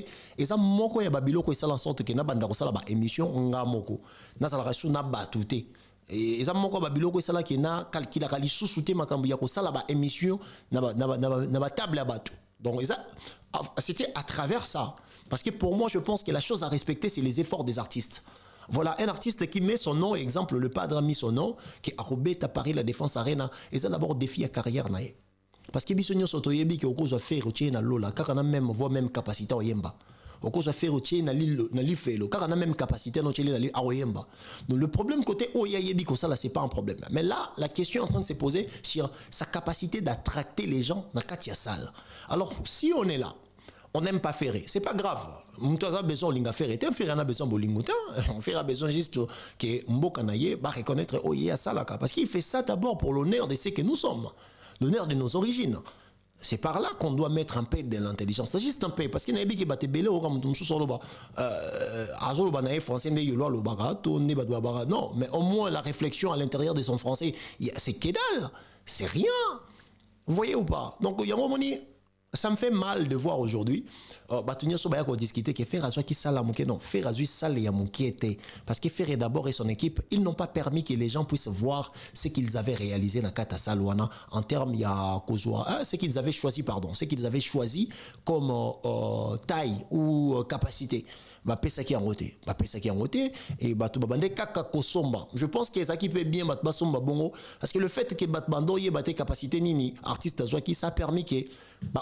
ça moko ya babilo ko ça en sorte que na banda ko sala ba émission ngamoko. Na sala rasu na batute. Et ça moko babilo ko sala ki na calcula kali sous-souté Makambo ya ko sala ba émission na ba table à batu. Donc c'était à travers ça. Parce que pour moi, je pense que la chose à respecter, c'est les efforts des artistes. Voilà, un artiste qui met son nom, exemple, le padre a mis son nom, qui a robé à Paris La Défense Arena, et ça d'abord défi à carrière. Parce que Bissonio Sotoyebi, qui au cause de faire routier na lola, car on a même voix même capacité au yemba. Au cause de faire routier na l'ifelo, car on a même capacité na l'île à oyemba. Donc le problème côté Oyayebi, ça là, c'est pas un problème. Mais là, la question est en train de se poser sur sa capacité d'attracter les gens dans Katia Salle. Alors, si on est là, on n'aime pas Ferré, c'est pas grave. On a besoin de Ferré, on a besoin de Bolingouta, on a besoin juste que Mbokanaye va reconnaître Oye Salaka. Parce qu'il fait ça d'abord pour l'honneur de ce que nous sommes, l'honneur de nos origines. C'est par là qu'on doit mettre un peu de l'intelligence. C'est juste un peu. Parce qu'il y a des gens qui battent belé au rameau sur le bas. Français, non, mais au moins la réflexion à l'intérieur de son français, c'est que dalle, c'est rien. Vous voyez ou pas? Donc, il y a un moment donné, ça me fait mal de voir aujourd'hui Batunia Sobaya qu'on discutait que faire Azwa qui sala mouké non faire Azwa sale ya moukété parce que Ferré d'abord et son équipe ils n'ont pas permis que les gens puissent voir ce qu'ils avaient réalisé dans Kata Salwana en termes ya kozwa ce qu'ils avaient choisi ce qu'ils avaient choisi comme taille ou capacité. Pesa qui en roté et batu babande kaka kosomba. Je pense que ça qui peut bien bat basomba bongo parce que le fait que bat bando y baté capacité nini artiste azwa qui ça a permis que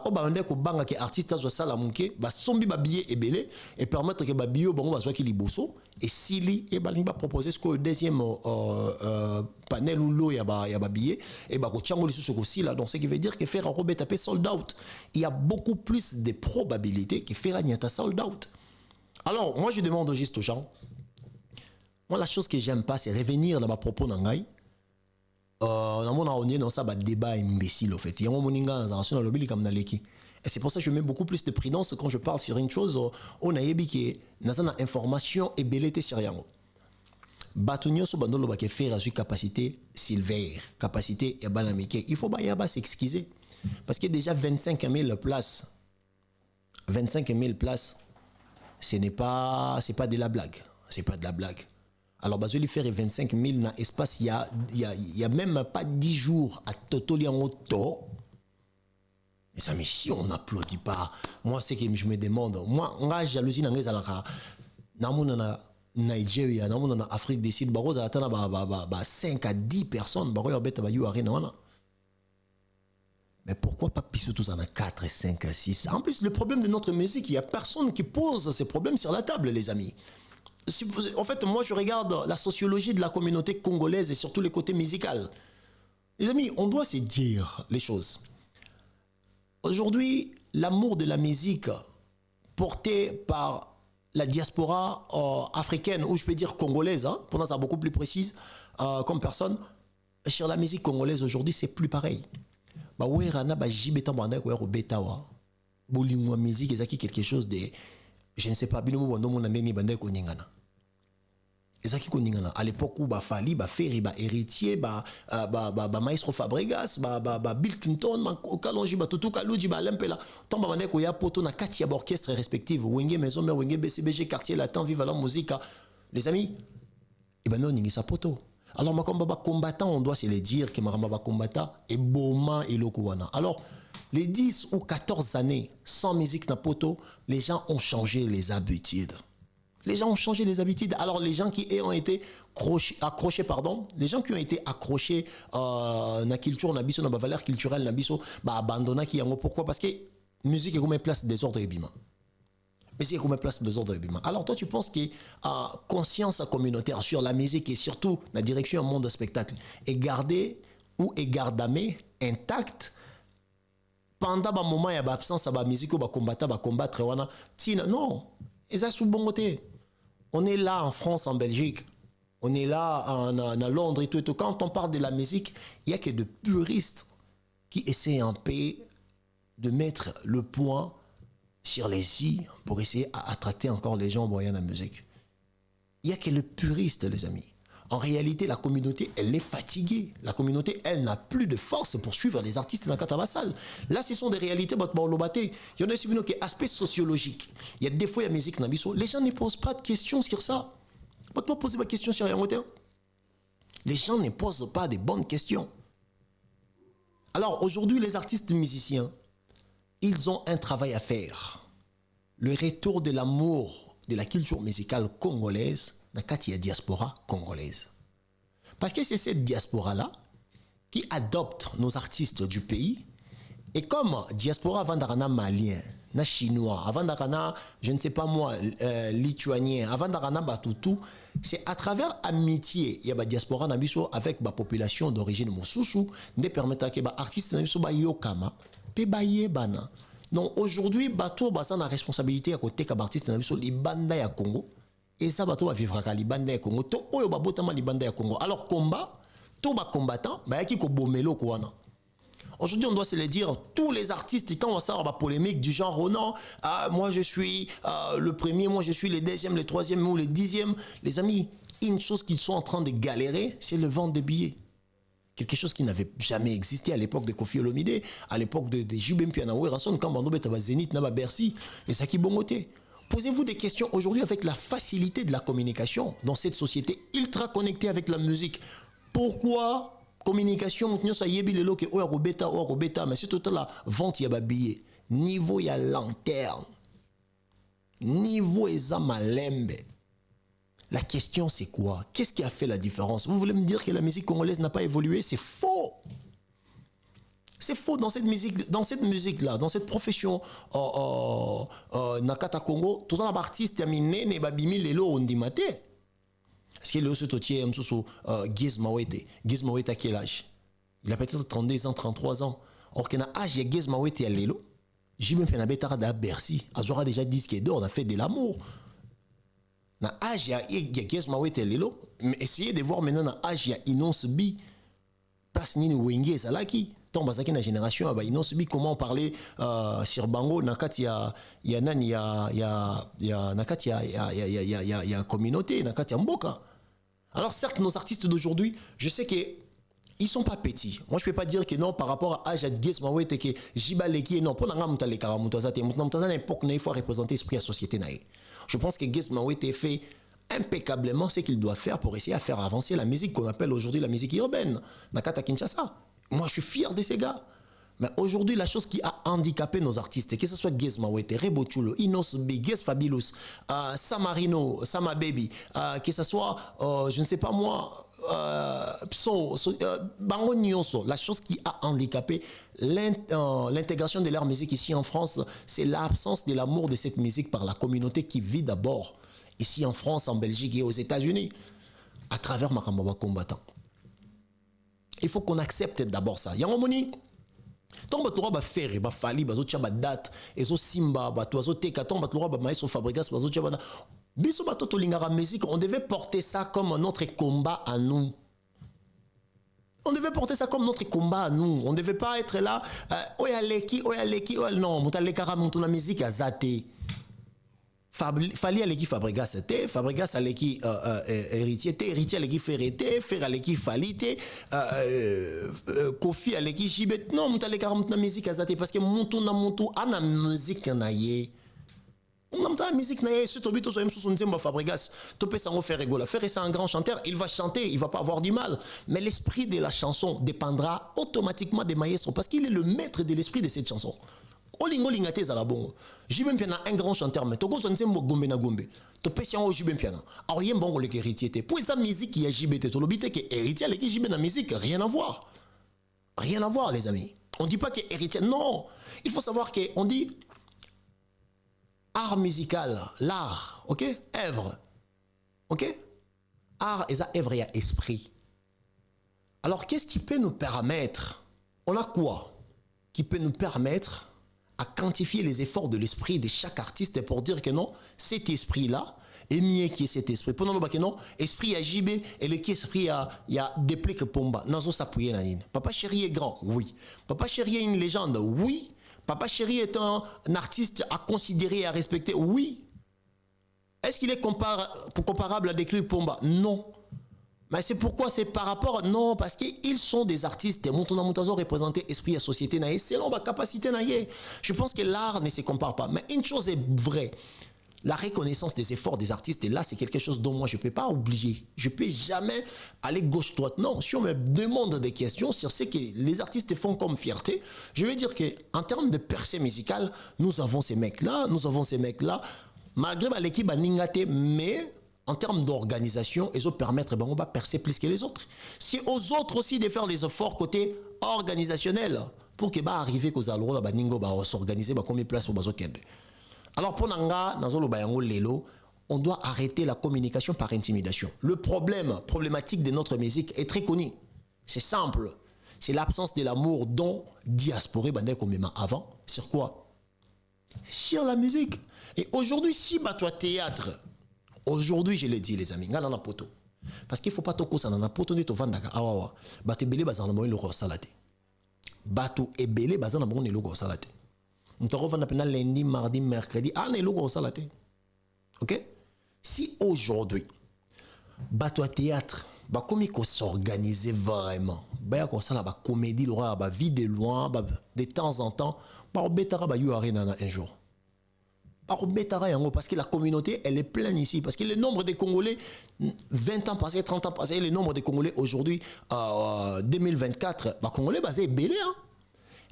o babande ko banga que artiste azwa sala munke ba sombi ba billet ebelé et permettre que ba bio bongo bazwa ki liboso et sili et ba linga proposer ce que deuxième panel ou l'eau ya ba billet et ba ko tiango lisusu ko sila donc ce qui veut dire que faire un robet tapé sold out. Il y a beaucoup plus de probabilités que faire un sold out. Alors, moi, je demande juste aux gens, moi, la chose que j'aime pas, c'est revenir dans ma propos n'angai. On est dans ça, débat imbécile, en fait. Et c'est pour ça que je mets beaucoup plus de prudence quand je parle sur une chose. On a ébi qui est dans une information et belleté sur rien. Batunyo so bandolo ba ke faire à capacité silver, capacité et banamike. Il faut pas s'excuser parce que déjà 25 000 places. c'est pas de la blague. C'est pas de la blague. Alors, je vais faire 25 000 dans l'espace, il y a même pas 10 jours à Totoli en auto. Mais ça, mais si on n'applaudit pas, moi, c'est que je me demande, moi, on a jalousie dans les alaka, dans Nigeria, dans Afrique du Sud, il y a 5 à 10 personnes, mais pourquoi pas pisser tous en 4, 5, 6? En plus, le problème de notre musique, il n'y a personne qui pose ces problèmes sur la table, les amis. En fait, moi, je regarde la sociologie de la communauté congolaise et surtout les côtés musicaux. Les amis, on doit se dire les choses. Aujourd'hui, l'amour de la musique porté par la diaspora africaine, ou je peux dire congolaise, hein, pour ça beaucoup plus précise comme personne, sur la musique congolaise aujourd'hui, c'est plus pareil. Musique, c'est quelque chose de, je ne sais pas, à l'époque où Fali, Ferry, héritier, Maestro Fabregas, Bill Clinton, Kalonji, Tutu Kaluji, Lempela, tant que il y a poto na 4 orchestres respectifs, Wenge Maison Mère, Wenge BCBG, Quartier Latin, Vive la musique, les amis, et ben non, il y a sa poto. Alors, ma combattant, on doit se le dire que ma combattant est Boma et Lokuana. Alors, les 10 ou 14 années sans musique na poto, les gens ont changé les habitudes. Les gens ont changé les habitudes. Alors, les gens qui ont été accrochés, les gens qui ont été accrochés à la culture, à la valeur culturelle, à abandonner qui yango. Pourquoi? Parce que la musique est comme une place des ordres et bima. Musique est comme une place des ordres et bima. Alors, toi, tu penses que conscience communautaire sur la musique et surtout la direction au monde de spectacle est gardée ou est gardamée intacte pendant un moment, il y a l'absence de la musique ou de combattre. Non, et ça, c'est bon côté. On est là en France, en Belgique, on est là en Londres et tout, et tout. Quand on parle de la musique, il n'y a que de puristes qui essaient en paix de mettre le point sur les i pour essayer d'attracter encore les gens en voyant la musique. Il n'y a que les puristes, les amis. En réalité, la communauté, elle est fatiguée. La communauté, elle n'a plus de force pour suivre les artistes dans la Katabassal. Là, ce sont des réalités. Il y en a aussi qui est aspect sociologique. Il y a des fois, il y a musique dans le les gens ne posent pas de questions sur ça. Pas poser des questions sur rien. Les gens ne posent pas de bonnes questions. Alors, aujourd'hui, les artistes musiciens, ils ont un travail à faire. Le retour de l'amour de la culture musicale congolaise dans la diaspora congolaise. Parce que c'est cette diaspora-là qui adopte nos artistes du pays. Et comme diaspora avant d'arana malien, na chinois, avant d'arana, je ne sais pas moi, lituanien, avant d'arana batutu, c'est à travers amitié, il y a la diaspora nabiso avec la population d'origine mosusu, de permettre que les artistes nabiso ba yokama, pe ba yebana. Donc aujourd'hui, bato basan la responsabilité à côté des artistes nabiso libanda ya Congo. Et ça va vivre à Libanda et Congo. To oyo ba botama Libanda et Congo. Alors combat, tout ba combattant, ba yaki ko bomelo kwana. Aujourd'hui, on doit se le dire, tous les artistes, quand on sort la polémique du genre, oh non, moi je suis le premier, moi je suis le deuxième, le troisième ou le 10e. Les amis, une chose qu'ils sont en train de galérer, c'est le vente de billets. Quelque chose qui n'avait jamais existé à l'époque de Kofi Olomide, à l'époque de Jibem Pianaoué, Rasson, quand Bando Betaba Zénith, Naba Bercy, et ça qui bongoté. Posez-vous des questions aujourd'hui avec la facilité de la communication dans cette société ultra connectée avec la musique. Pourquoi communication, mais c'est tout la vente, il y a billet. Niveau, il y a lanterne. Niveau, il y a malembe. La question, c'est quoi? Qu'est-ce qui a fait la différence? Vous voulez me dire que la musique congolaise n'a pas évolué? C'est faux. C'est faux dans cette musique-là, dans cette profession Nakata Congo, tous les artistes terminés ne babimi lelo ondimate. Est-ce que le sototier Giz Mawete à quel âge? Il a peut-être 32 ans, 33 ans. Or qu'il a âge de Giz Mawete à lelo, j'ai même fait un bétard à Bercy. Azora déjà disque d'or, on a fait de l'amour. Na âge de Giz Mawete à lelo, mais essayez de voir maintenant na âge de Inonce Bi, place ni Wenge Salaki. Dans la génération, ils ont subi comment parler sur Bango, il y a communauté, il y a Mboka. Alors certes, nos artistes d'aujourd'hui, je sais qu'ils ne sont pas petits. Moi, je ne peux pas dire que non, par rapport à Ajad Guess, et que Jibaleki, non, pour l'époque, il faut représenter l'esprit de la société. Je pense que Gez Mawete fait impeccablement ce qu'il doit faire pour essayer à faire avancer la musique qu'on appelle aujourd'hui la musique urbaine. Nakata Kinshasa. Moi, je suis fier de ces gars. Mais aujourd'hui, la chose qui a handicapé nos artistes, que ce soit Gez Mawete, Rebo Chulo, Inos B, Gez Fabulous, Samarino, Sama Baby, que ce soit, je ne sais pas moi, Bango Nyonso, la chose qui a handicapé l'intégration de leur musique ici en France, c'est l'absence de l'amour de cette musique par la communauté qui vit d'abord ici en France, en Belgique et aux États-Unis, à travers Makambaba combattant. Il faut qu'on accepte d'abord ça. Yangomoni, tant que tu vas faire, tu vas faire, tu vas faire date, tu vas simba, tu vas teka, tu vas faire maïso fabrigas, tu vas faire biso batoto lingara musique. On devait porter ça comme notre combat à nous. On devait porter ça comme notre combat à nous. On ne devait pas être là, oyaleki, non, mutalekara mutuna musique à zate. Fali aleki Fabregas te, Fabregas aleki héritier te, héritier aleki ferrete, fer aleki falite, Kofi aleki jibet. Non, mutaleka ramutna musique azate parce que mutu na mutu ana musique na ye. On a la musique na ye, surtout bito so yemsu sunzemba Fabregas, topé sango fer rigola. Fer c'est un grand chanteur, il va chanter, il va pas avoir du mal, mais l'esprit de la chanson dépendra automatiquement des maestros parce qu'il est le maître de l'esprit de cette chanson. Olingo lingate za la bongo. Jibem Piana un grand chanteur mais toko sonze mo gombe na gombe. To pesi en Jibem Piana. Alors yem bongo le héritier te. Pour sa musique qui a JBT to lobite que héritier avec Jibem na musique rien à voir. Rien à voir les amis. On dit pas que héritier non. Il faut savoir que on dit art musical, l'art, OK? Œuvre. OK? Art et ça œuvre et esprit. Alors qu'est-ce qui peut nous permettre? On a quoi qui peut nous permettre à quantifier les efforts de l'esprit de chaque artiste pour dire que non, cet esprit-là est mieux que cet esprit. Pour nous, que non, esprit à JB et l'esprit à déplique Pomba. Nazo s'appuyer na nine. Papa Chéri est grand, oui. Papa Chéri est une légende, oui. Papa Chéri est un artiste à considérer et à respecter, oui. Est-ce qu'il est comparable à des clubs Pomba? Non. Mais c'est pourquoi c'est par rapport, non, parce qu'ils sont des artistes, Moutona Moutazo représenté esprit à société naïe, selon ma capacité naïe. Je pense que l'art ne se compare pas. Mais une chose est vraie, la reconnaissance des efforts des artistes, et là c'est quelque chose dont moi je ne peux pas oublier. Je ne peux jamais aller gauche-droite. Non, si on me demande des questions sur ce que les artistes font comme fierté, je vais dire qu'en termes de percée musicale, nous avons ces mecs-là, malgré l'équipe à Ningate, mais en termes d'organisation, ils vont permettre de percer plus que les autres. C'est aux autres aussi de faire les efforts côté organisationnel pour que arriver qu'aux allo ba s'organiser ba combien de place au bazokende. Alors pour nanga nazolo bayango lelo, on doit arrêter la communication par intimidation. Le problématique de notre musique est très connu. C'est simple. C'est l'absence de l'amour dont diasporé bandé comme avant. Sur quoi? Sur la musique. Et aujourd'hui, si toi théâtre, aujourd'hui, je l'ai dit, les amis, ngana na poto. Parce qu'il ne faut pas tout ça na poto ni to vandaka awawa. Bato belé bazana mo lo salate. Bato ebelé bazana mo ne lo salate. Nous te revenons lundi, mardi, mercredi, ah ne lo salate. OK? Si aujourd'hui bato à théâtre, bah comme il s'organiser vraiment. Bah comme ça la ba comédie l'aura ba vie de loin, bah de temps en temps, bah betara ba yu arena un jour. Parce que la communauté, elle est pleine ici. Parce que le nombre de Congolais, 20 ans passés, 30 ans passés, le nombre de Congolais aujourd'hui, 2024, les Congolais, c'est belé.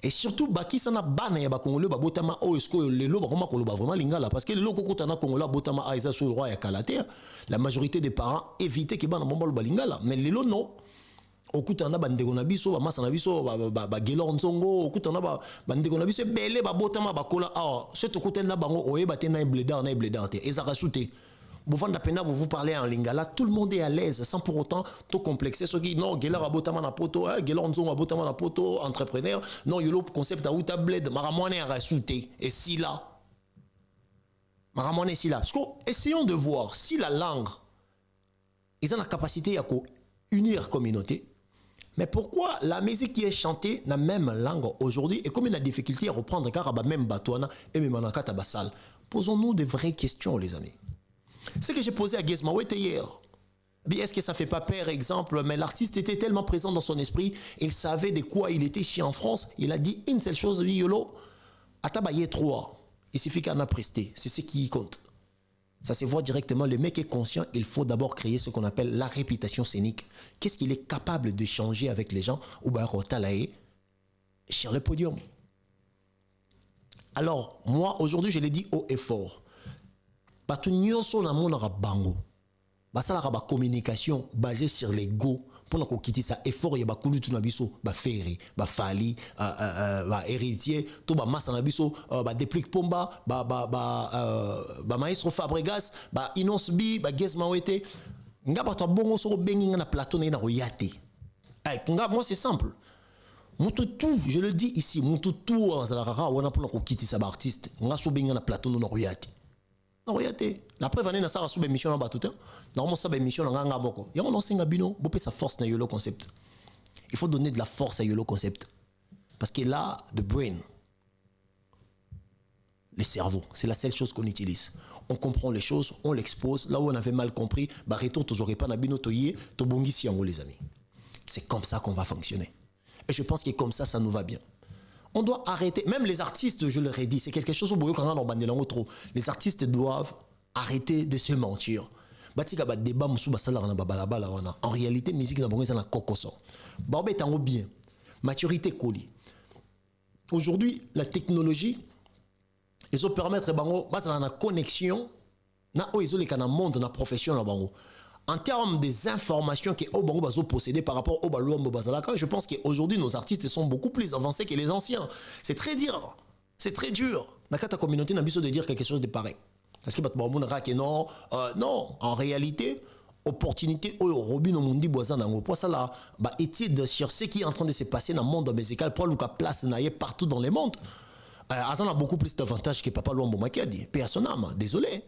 Et surtout, qui s'en a banné, les Congolais, botama o esko le lo vraiment lingala. Parce que le lo kokotana Congolais, botama a isa sur le roi et kalate. La majorité des parents évitaient que ban bomba le lingala. Mais le lo non. Okutana bandeko na biso ba masa na biso ba gelo nzongo okutana bandeko na biso belé ba botama ba kola ah c'est okutana bango oyeba te na bleda te ezaka souté bovanda pena vous parlez en lingala, tout le monde est à l'aise sans pour autant tout complexer ce qui non gelo botama na poto gelo nzongo botama na poto entrepreneur non yolo concept à outa bled maramone a souté et si là maramone si là parce que essayons de voir si la langue ils ont la capacité à unir communauté. Mais pourquoi la musique qui est chantée n'a même langue aujourd'hui et comme il a des difficultés à reprendre car même Batouana et même Manakata Bassal? Posons-nous de vraies questions, les amis. Ce que j'ai posé à Gez Mawete hier, est-ce que ça ne fait pas peur, exemple, mais l'artiste était tellement présent dans son esprit, il savait de quoi il était ici en France, il a dit une seule chose, lui, Yolo, Atabaye 3, il suffit qu'on a presté, c'est ce qui compte. Ça se voit directement. Le mec est conscient, il faut d'abord créer ce qu'on appelle la réputation scénique. Qu'est-ce qu'il est capable de changer avec les gens ou bien sur le podium. Alors, moi, aujourd'hui, je l'ai dit haut et fort. Parce que nous sommes dans le bango. C'est la communication basée sur l'ego. Pour qu'on quitte ça, effort, il y a beaucoup de nabiso, ferry, fali, héritier, tout masse nabiso, déplique pomba, maestro Fabregas, Inos Bi, Guess Mawete. Nga bata bongo so bengi na plateau na royate. Moi c'est simple. Tout, je le dis ici, tout zalara wana pour qu'on quitte ça artiste. Nga so bengi na plateau na royate. Na royate. La preuve année na ça sous émission na batuta. Normalement ça émission na nga boko. Ya on senga bino, bopé sa force na yolo concept. Il faut donner de la force à yolo concept. Parce que là, the brain, le cerveau, c'est la seule chose qu'on utilise. On comprend les choses, on l'expose. Là où on avait mal compris, retour toujours pas na bino toye, to bongi si yango les amis. C'est comme ça qu'on va fonctionner. Et je pense que comme ça nous va bien. On doit arrêter, même les artistes, je leur ai dit, c'est quelque chose où les artistes doivent arrêter de se mentir. En réalité, musique n'a pas kokoso. Bien. Maturité coli. Aujourd'hui, la technologie, ils vont permettre de connexion dans le monde, dans la profession. En termes des informations que Obango posséder par rapport au Baluambo Bazalaka, je pense qu'aujourd'hui, nos artistes sont beaucoup plus avancés que les anciens. C'est très dur. C'est très dur. Dans la communauté, on a besoin de dire quelque chose de pareil. Parce que non, en réalité, opportunité au Robin Mundi Boisan dans pour ça là, étude sur ce qui est en train de se passer dans le monde musical pour la place partout dans le monde. Azan a beaucoup plus d'avantages que Papa Luambo Makadi. Personnellement, désolé.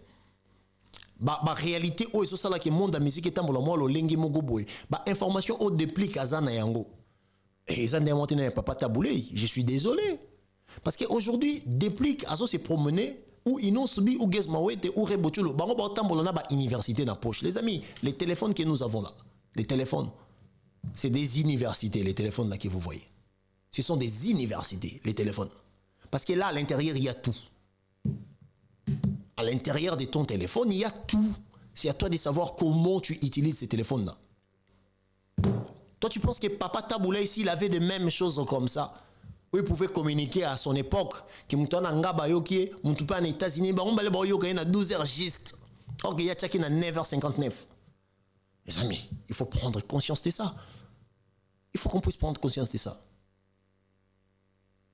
Réalité, c'est ça que le monde de la musique est en train de lengi mogoboy. Information au déplique Azan na yango. Et Azan démonté na Papa Taboulé. Je suis désolé. Parce qu'aujourd'hui, déplique Azan s'est promené ou Inosbi ou Gesmawete ou Rebotulo. On a une université dans la poche. Les amis, les téléphones que nous avons là, les téléphones, c'est des universités, les téléphones là que vous voyez. Ce sont des universités, les téléphones. Parce que là, à l'intérieur, il y a tout. À l'intérieur de ton téléphone, il y a tout. C'est à toi de savoir comment tu utilises ces téléphones-là. Toi, tu penses que Papa Taboulé ici, il avait des mêmes choses comme ça. Où il pouvait communiquer à son époque. Que Mouton Ngaba Yoki, Mouton en États-Unis, on va aller à 12h juste. Or, il y a chacun à 9h59. Les amis, il faut prendre conscience de ça. Il faut qu'on puisse prendre conscience de ça.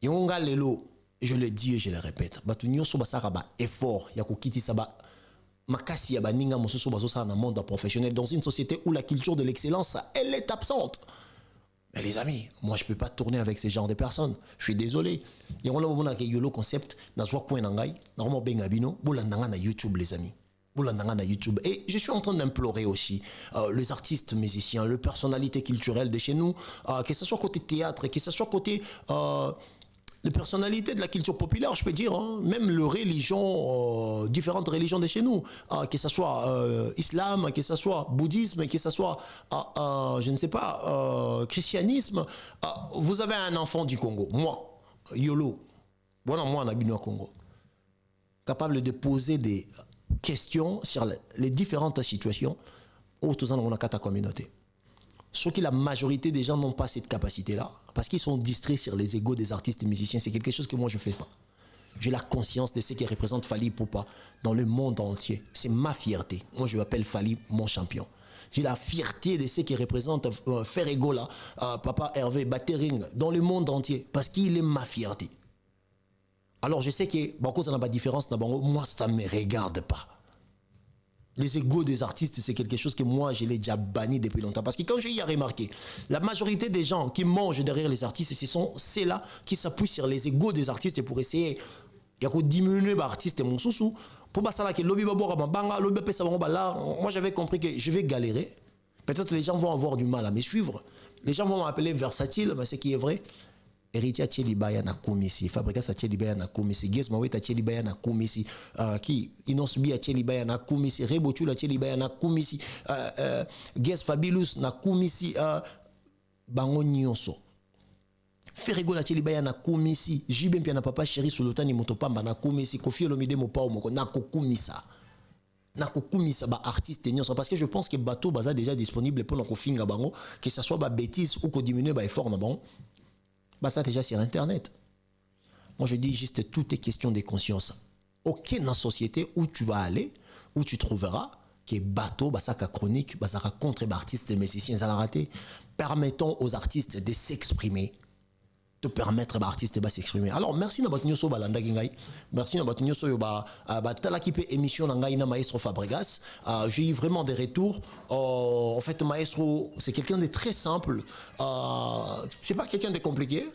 Et on a les lots. Je le dis et je le répète. Batunyo soba saraba effort. Yako kiti saba makasi yaba ninga moso soba so sa na monde professionnel dans une société où la culture de l'excellence elle est absente. Mais les amis, moi je peux pas tourner avec ce genre de personnes. Je suis désolé. Et on a moment que yolo concept na joie coin nangai, na romo benga bino, bolandanga na YouTube les amis. Bolandanga na YouTube. Et je suis en train d'implorer aussi les artistes musiciens, les personnalités culturelles de chez nous, que ce soit côté théâtre, que ce soit côté les personnalités de la culture populaire, je peux dire, hein, même les religions, différentes religions de chez nous, que ce soit islam, que ce soit bouddhisme, que ce soit, je ne sais pas, christianisme. Vous avez un enfant du Congo, moi, Yolo, voilà moi, Nabino Congo, capable de poser des questions sur les différentes situations où tout ça dans la communauté. Sauf que la majorité des gens n'ont pas cette capacité-là, parce qu'ils sont distraits sur les égos des artistes et musiciens. C'est quelque chose que moi je ne fais pas. J'ai la conscience de ce qui représente Fally Ipupa dans le monde entier. C'est ma fierté. Moi je m'appelle Fally, mon champion. J'ai la fierté de ce qui représente Ferrego là, Papa Hervé, Battering, dans le monde entier, parce qu'il est ma fierté. Alors je sais que beaucoup ça n'a pas de différence, moi ça ne me regarde pas. Les égos des artistes, c'est quelque chose que moi, je l'ai déjà banni depuis longtemps. Parce que quand je y ai remarqué, la majorité des gens qui mangent derrière les artistes, ce sont ceux-là qui s'appuient sur les égos des artistes pour essayer de diminuer les artistes et mon sous-sous. Pour que lobby moi, j'avais compris que je vais galérer. Peut-être les gens vont avoir du mal à me suivre. Les gens vont m'appeler versatile, mais ce qui est vrai. Héritier Tchelibaya na komisi, Fabrikas a Tchelibaya na komisi, Guess Mawete a Tchelibaya na komisi, qui Inosbi a Tchelibaya na komisi, Rebotul a Tchelibaya na komisi, Guess Fabulous na komisi, Bango Nyonso. Ferrego na Tchelibaya na komisi, Jibem pia na papa chéri Sulotani Motopamba na komisi, Kofi Olomide Mopao Moko na kokumisa. na kokumisa ba artiste nyonso parce que je pense que bateau baza déjà disponible pour na kofinga bango que ça soit ba bêtise ou ko diminuer ba effort na bango ça déjà sur internet. Moi je dis juste tout est question de conscience. Aucune société où tu vas aller où tu trouveras que bateau ça chronique ça contre les artistes et musiciens ça l'a raté. Permettons aux artistes de s'exprimer, de permettre aux artistes de s'exprimer. Alors merci na batunyoso balanda ngai. Merci na batunyoso yo ba talaki pe émission na ngai na Maestro Fabregas. J'ai eu vraiment des retours. En fait Maestro c'est quelqu'un de très simple. C'est pas quelqu'un de compliqué.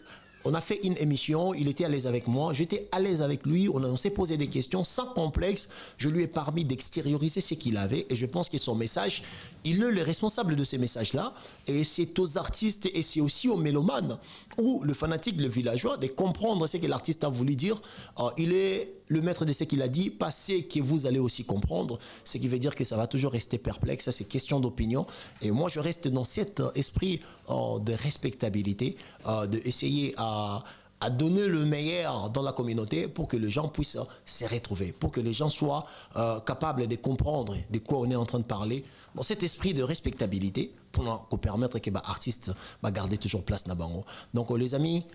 On a fait une émission, il était à l'aise avec moi, j'étais à l'aise avec lui, on s'est posé des questions sans complexe, je lui ai permis d'extérioriser ce qu'il avait et je pense que son message, il est le responsable de ces messages-là et c'est aux artistes et c'est aussi aux mélomanes ou le fanatique, le villageois de comprendre ce que l'artiste a voulu dire. Il est le maître de ce qu'il a dit, pas ce que vous allez aussi comprendre, ce qui veut dire que ça va toujours rester perplexe, ça c'est question d'opinion et moi je reste dans cet esprit de respectabilité, d'essayer à donner le meilleur dans la communauté pour que les gens puissent se retrouver, pour que les gens soient capables de comprendre de quoi on est en train de parler. Dans cet esprit de respectabilité, pour permettre que les artistes gardent toujours place dans bango. Donc les amis,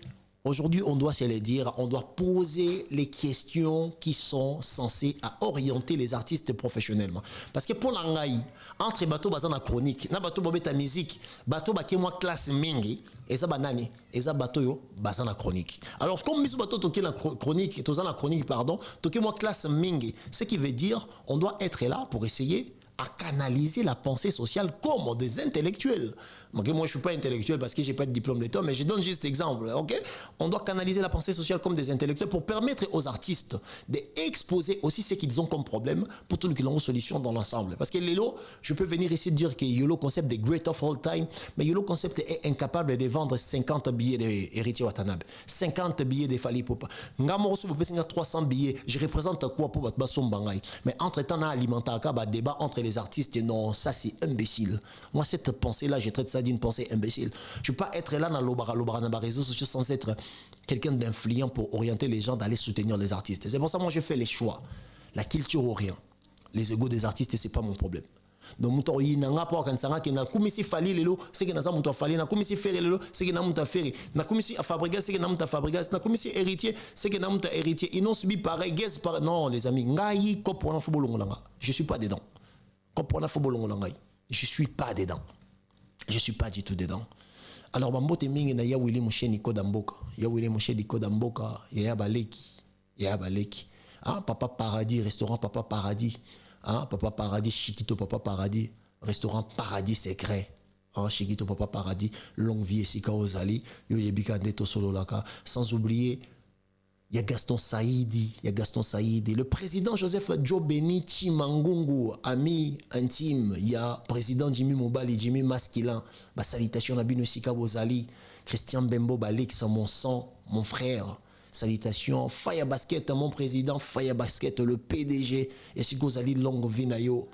aujourd'hui on doit se le dire, on doit poser les questions qui sont censées à orienter les artistes professionnellement. Parce que pour l'angaï, entre bateau bazana chronique, na bateau bobeta musique, bateau baké moi classe mingi, et ça banani, et ça bateau yo bazana chronique. Alors comme mis bateau toké la chronique, toza la chronique pardon, toké moi classe mingi, ce qui veut dire on doit être là pour essayer à canaliser la pensée sociale comme des intellectuels. Moi, je ne suis pas intellectuel parce que je n'ai pas de diplôme d'État, mais je donne juste exemple. Okay? On doit canaliser la pensée sociale comme des intellectuels pour permettre aux artistes d'exposer aussi ce qu'ils ont comme problème pour tout le qu'ils ont une solution dans l'ensemble. Parce que Lélo, je peux venir ici dire que YOLO concept des great of all time, mais YOLO concept est incapable de vendre 50 billets d'Héritier Watanabe, 50 billets de Fali Poupa. Ngamo 300 billets, je représente quoi pour votre basson bangay. Mais entre-temps, on a alimenté un débat entre les artistes et non, ça c'est imbécile. Moi, cette pensée-là, je traite ça d'une pensée imbécile. Je ne peux pas être là dans les réseaux sociaux sans être quelqu'un d'influent pour orienter les gens d'aller soutenir les artistes. C'est pour ça que moi, je fais les choix. La culture ou rien. Les égos des artistes, ce n'est pas mon problème. Donc, il y a un rapport quand ça na kumisi fali lelo c'est que na muto fali na kumisi ferre lelo c'est que na muto ferre na kumisi fabrica c'est que na muto fabrica na kumisi héritier c'est que na muto héritier ils n'ont subi pareil guess par non les amis ngai kopona football ngolanga je suis pas dedans kopona football ngolanga je suis pas dedans je suis pas du tout dedans. Alors bambote mingi na ya wili musheni koda mboka ya wili musheni koda mboka ya baleki ah papa paradis restaurant papa paradis. Hein, Papa Paradis, Chiquito Papa Paradis, restaurant Paradis secret. Hein, Chiquito Papa Paradis, longue vie et Sika Ozali, Yoyebika Neto Sololaka. Sans oublier, il y a Gaston Saïdi, le président Joseph Joe Benichi Mangungu, ami intime, il y a président Jimmy Mobali, Jimmy Maskilin, ma salutation à Bino Sika Ozali, Christian Bembo Balik, c'est mon sang, mon frère. Salutations, Faya Basket, mon président, Faya Basket, le PDG, et si vous allez longue vie na yo,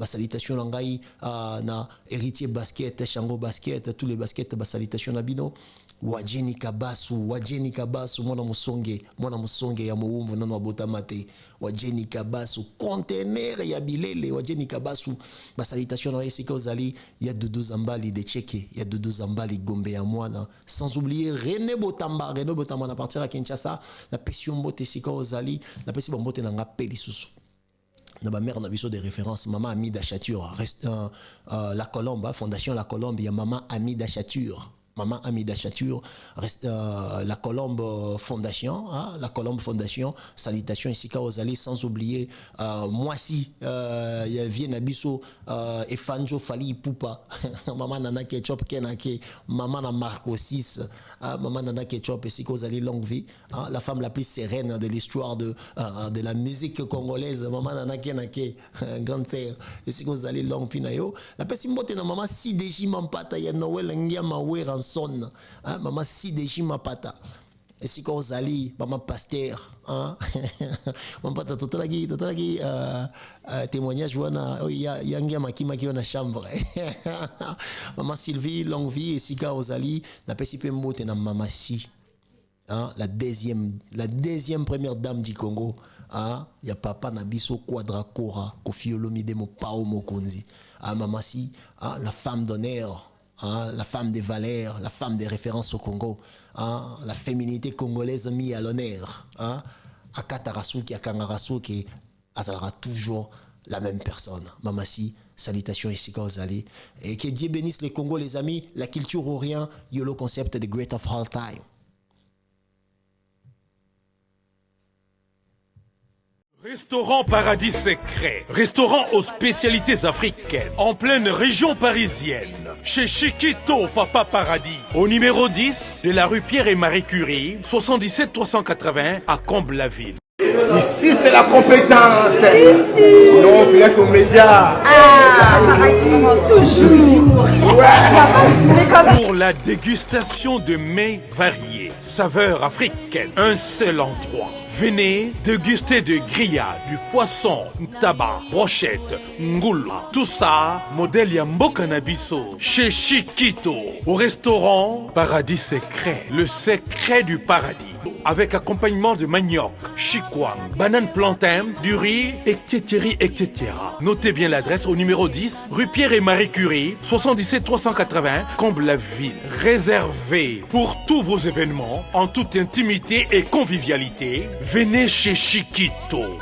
salutations langai, na héritier basket, Shango basket, tous les baskets, salutations na bino, Wajeni Kabasu, mwana musonge ya muumbu nano abotamate, Wajeni Kabasu, conteneur ya bilele, Wajeni Kabasu, salutation na esika ozali, ya Doudou Zambali de Tcheke, ya Doudou Zambali Gombe ya mwana, sans oublier René Botamba na partir à Kinshasa, la pession mbote esika ozali, la pession mbote na nga peli susu. Na ba mère na biso de référence maman Amida Chature, la Colombe, fondation La Colombe, il y a maman Amida Chature. Maman Amida Chature, la Colombe Fondation, hein, la Colombe Fondation, salutations ici Ozali, sans oublier moi si il y a Viennabiso et Fanjo Fali Poupa, maman Nana Ketchup Kenake, maman na Marco 6, maman Nana Ketchup ici Ozali longue vie, hein, la femme la plus sereine de l'histoire de la musique congolaise, maman Nana Kenake, grande sœur, ici Ozali longue pinayo, la personne motte na maman si déji mampata ya Noël ngia mawera son, hein, maman si déji mapata. Et si quand vous allez, maman pasteur, hein, maman pata totalagi, témoignage wana, il y a ngia makima qui na chambre. Maman Sylvie, longue vie, et si quand vous allez, na pesi pe mbote na maman si. Hein, la deuxième première dame du Congo, ya papa Nabiso Quadracora, Kofi Olomide Mopao Mokonzi. Mamasi, la femme d'honneur, la femme des valeurs, la femme des références au Congo, la féminité congolaise mise à l'honneur. Akata Rasuki, Akanga Rasuki, Azalara toujours la même personne. Mamasi, salutations ici Gonzali. Et que Dieu bénisse le Congo, les amis. La culture orient, yolo concept de great of all time. Restaurant Paradis Secret, restaurant aux spécialités africaines, en pleine région parisienne, chez Chiquito Papa Paradis, au numéro 10 de la rue Pierre et Marie Curie, 77 380 à Comble-la-Ville. Ici, c'est la compétence. Non, on laisse aux médias. Toujours. Pour la dégustation de mets variés, saveurs africaines, un seul endroit. Venez déguster de grillades, du poisson, tabac, brochette, ngoula. Tout ça, modèle Yamboka Nabiso, chez Chiquito, au restaurant Paradis Secret, le secret du paradis. Avec accompagnement de manioc, chikwang, banane plantain, du riz, etc., etc. Notez bien l'adresse au numéro 10, rue Pierre et Marie Curie, 77 380, Comble-la-Ville. Réservé pour tous vos événements, en toute intimité et convivialité, venez chez Chiquito.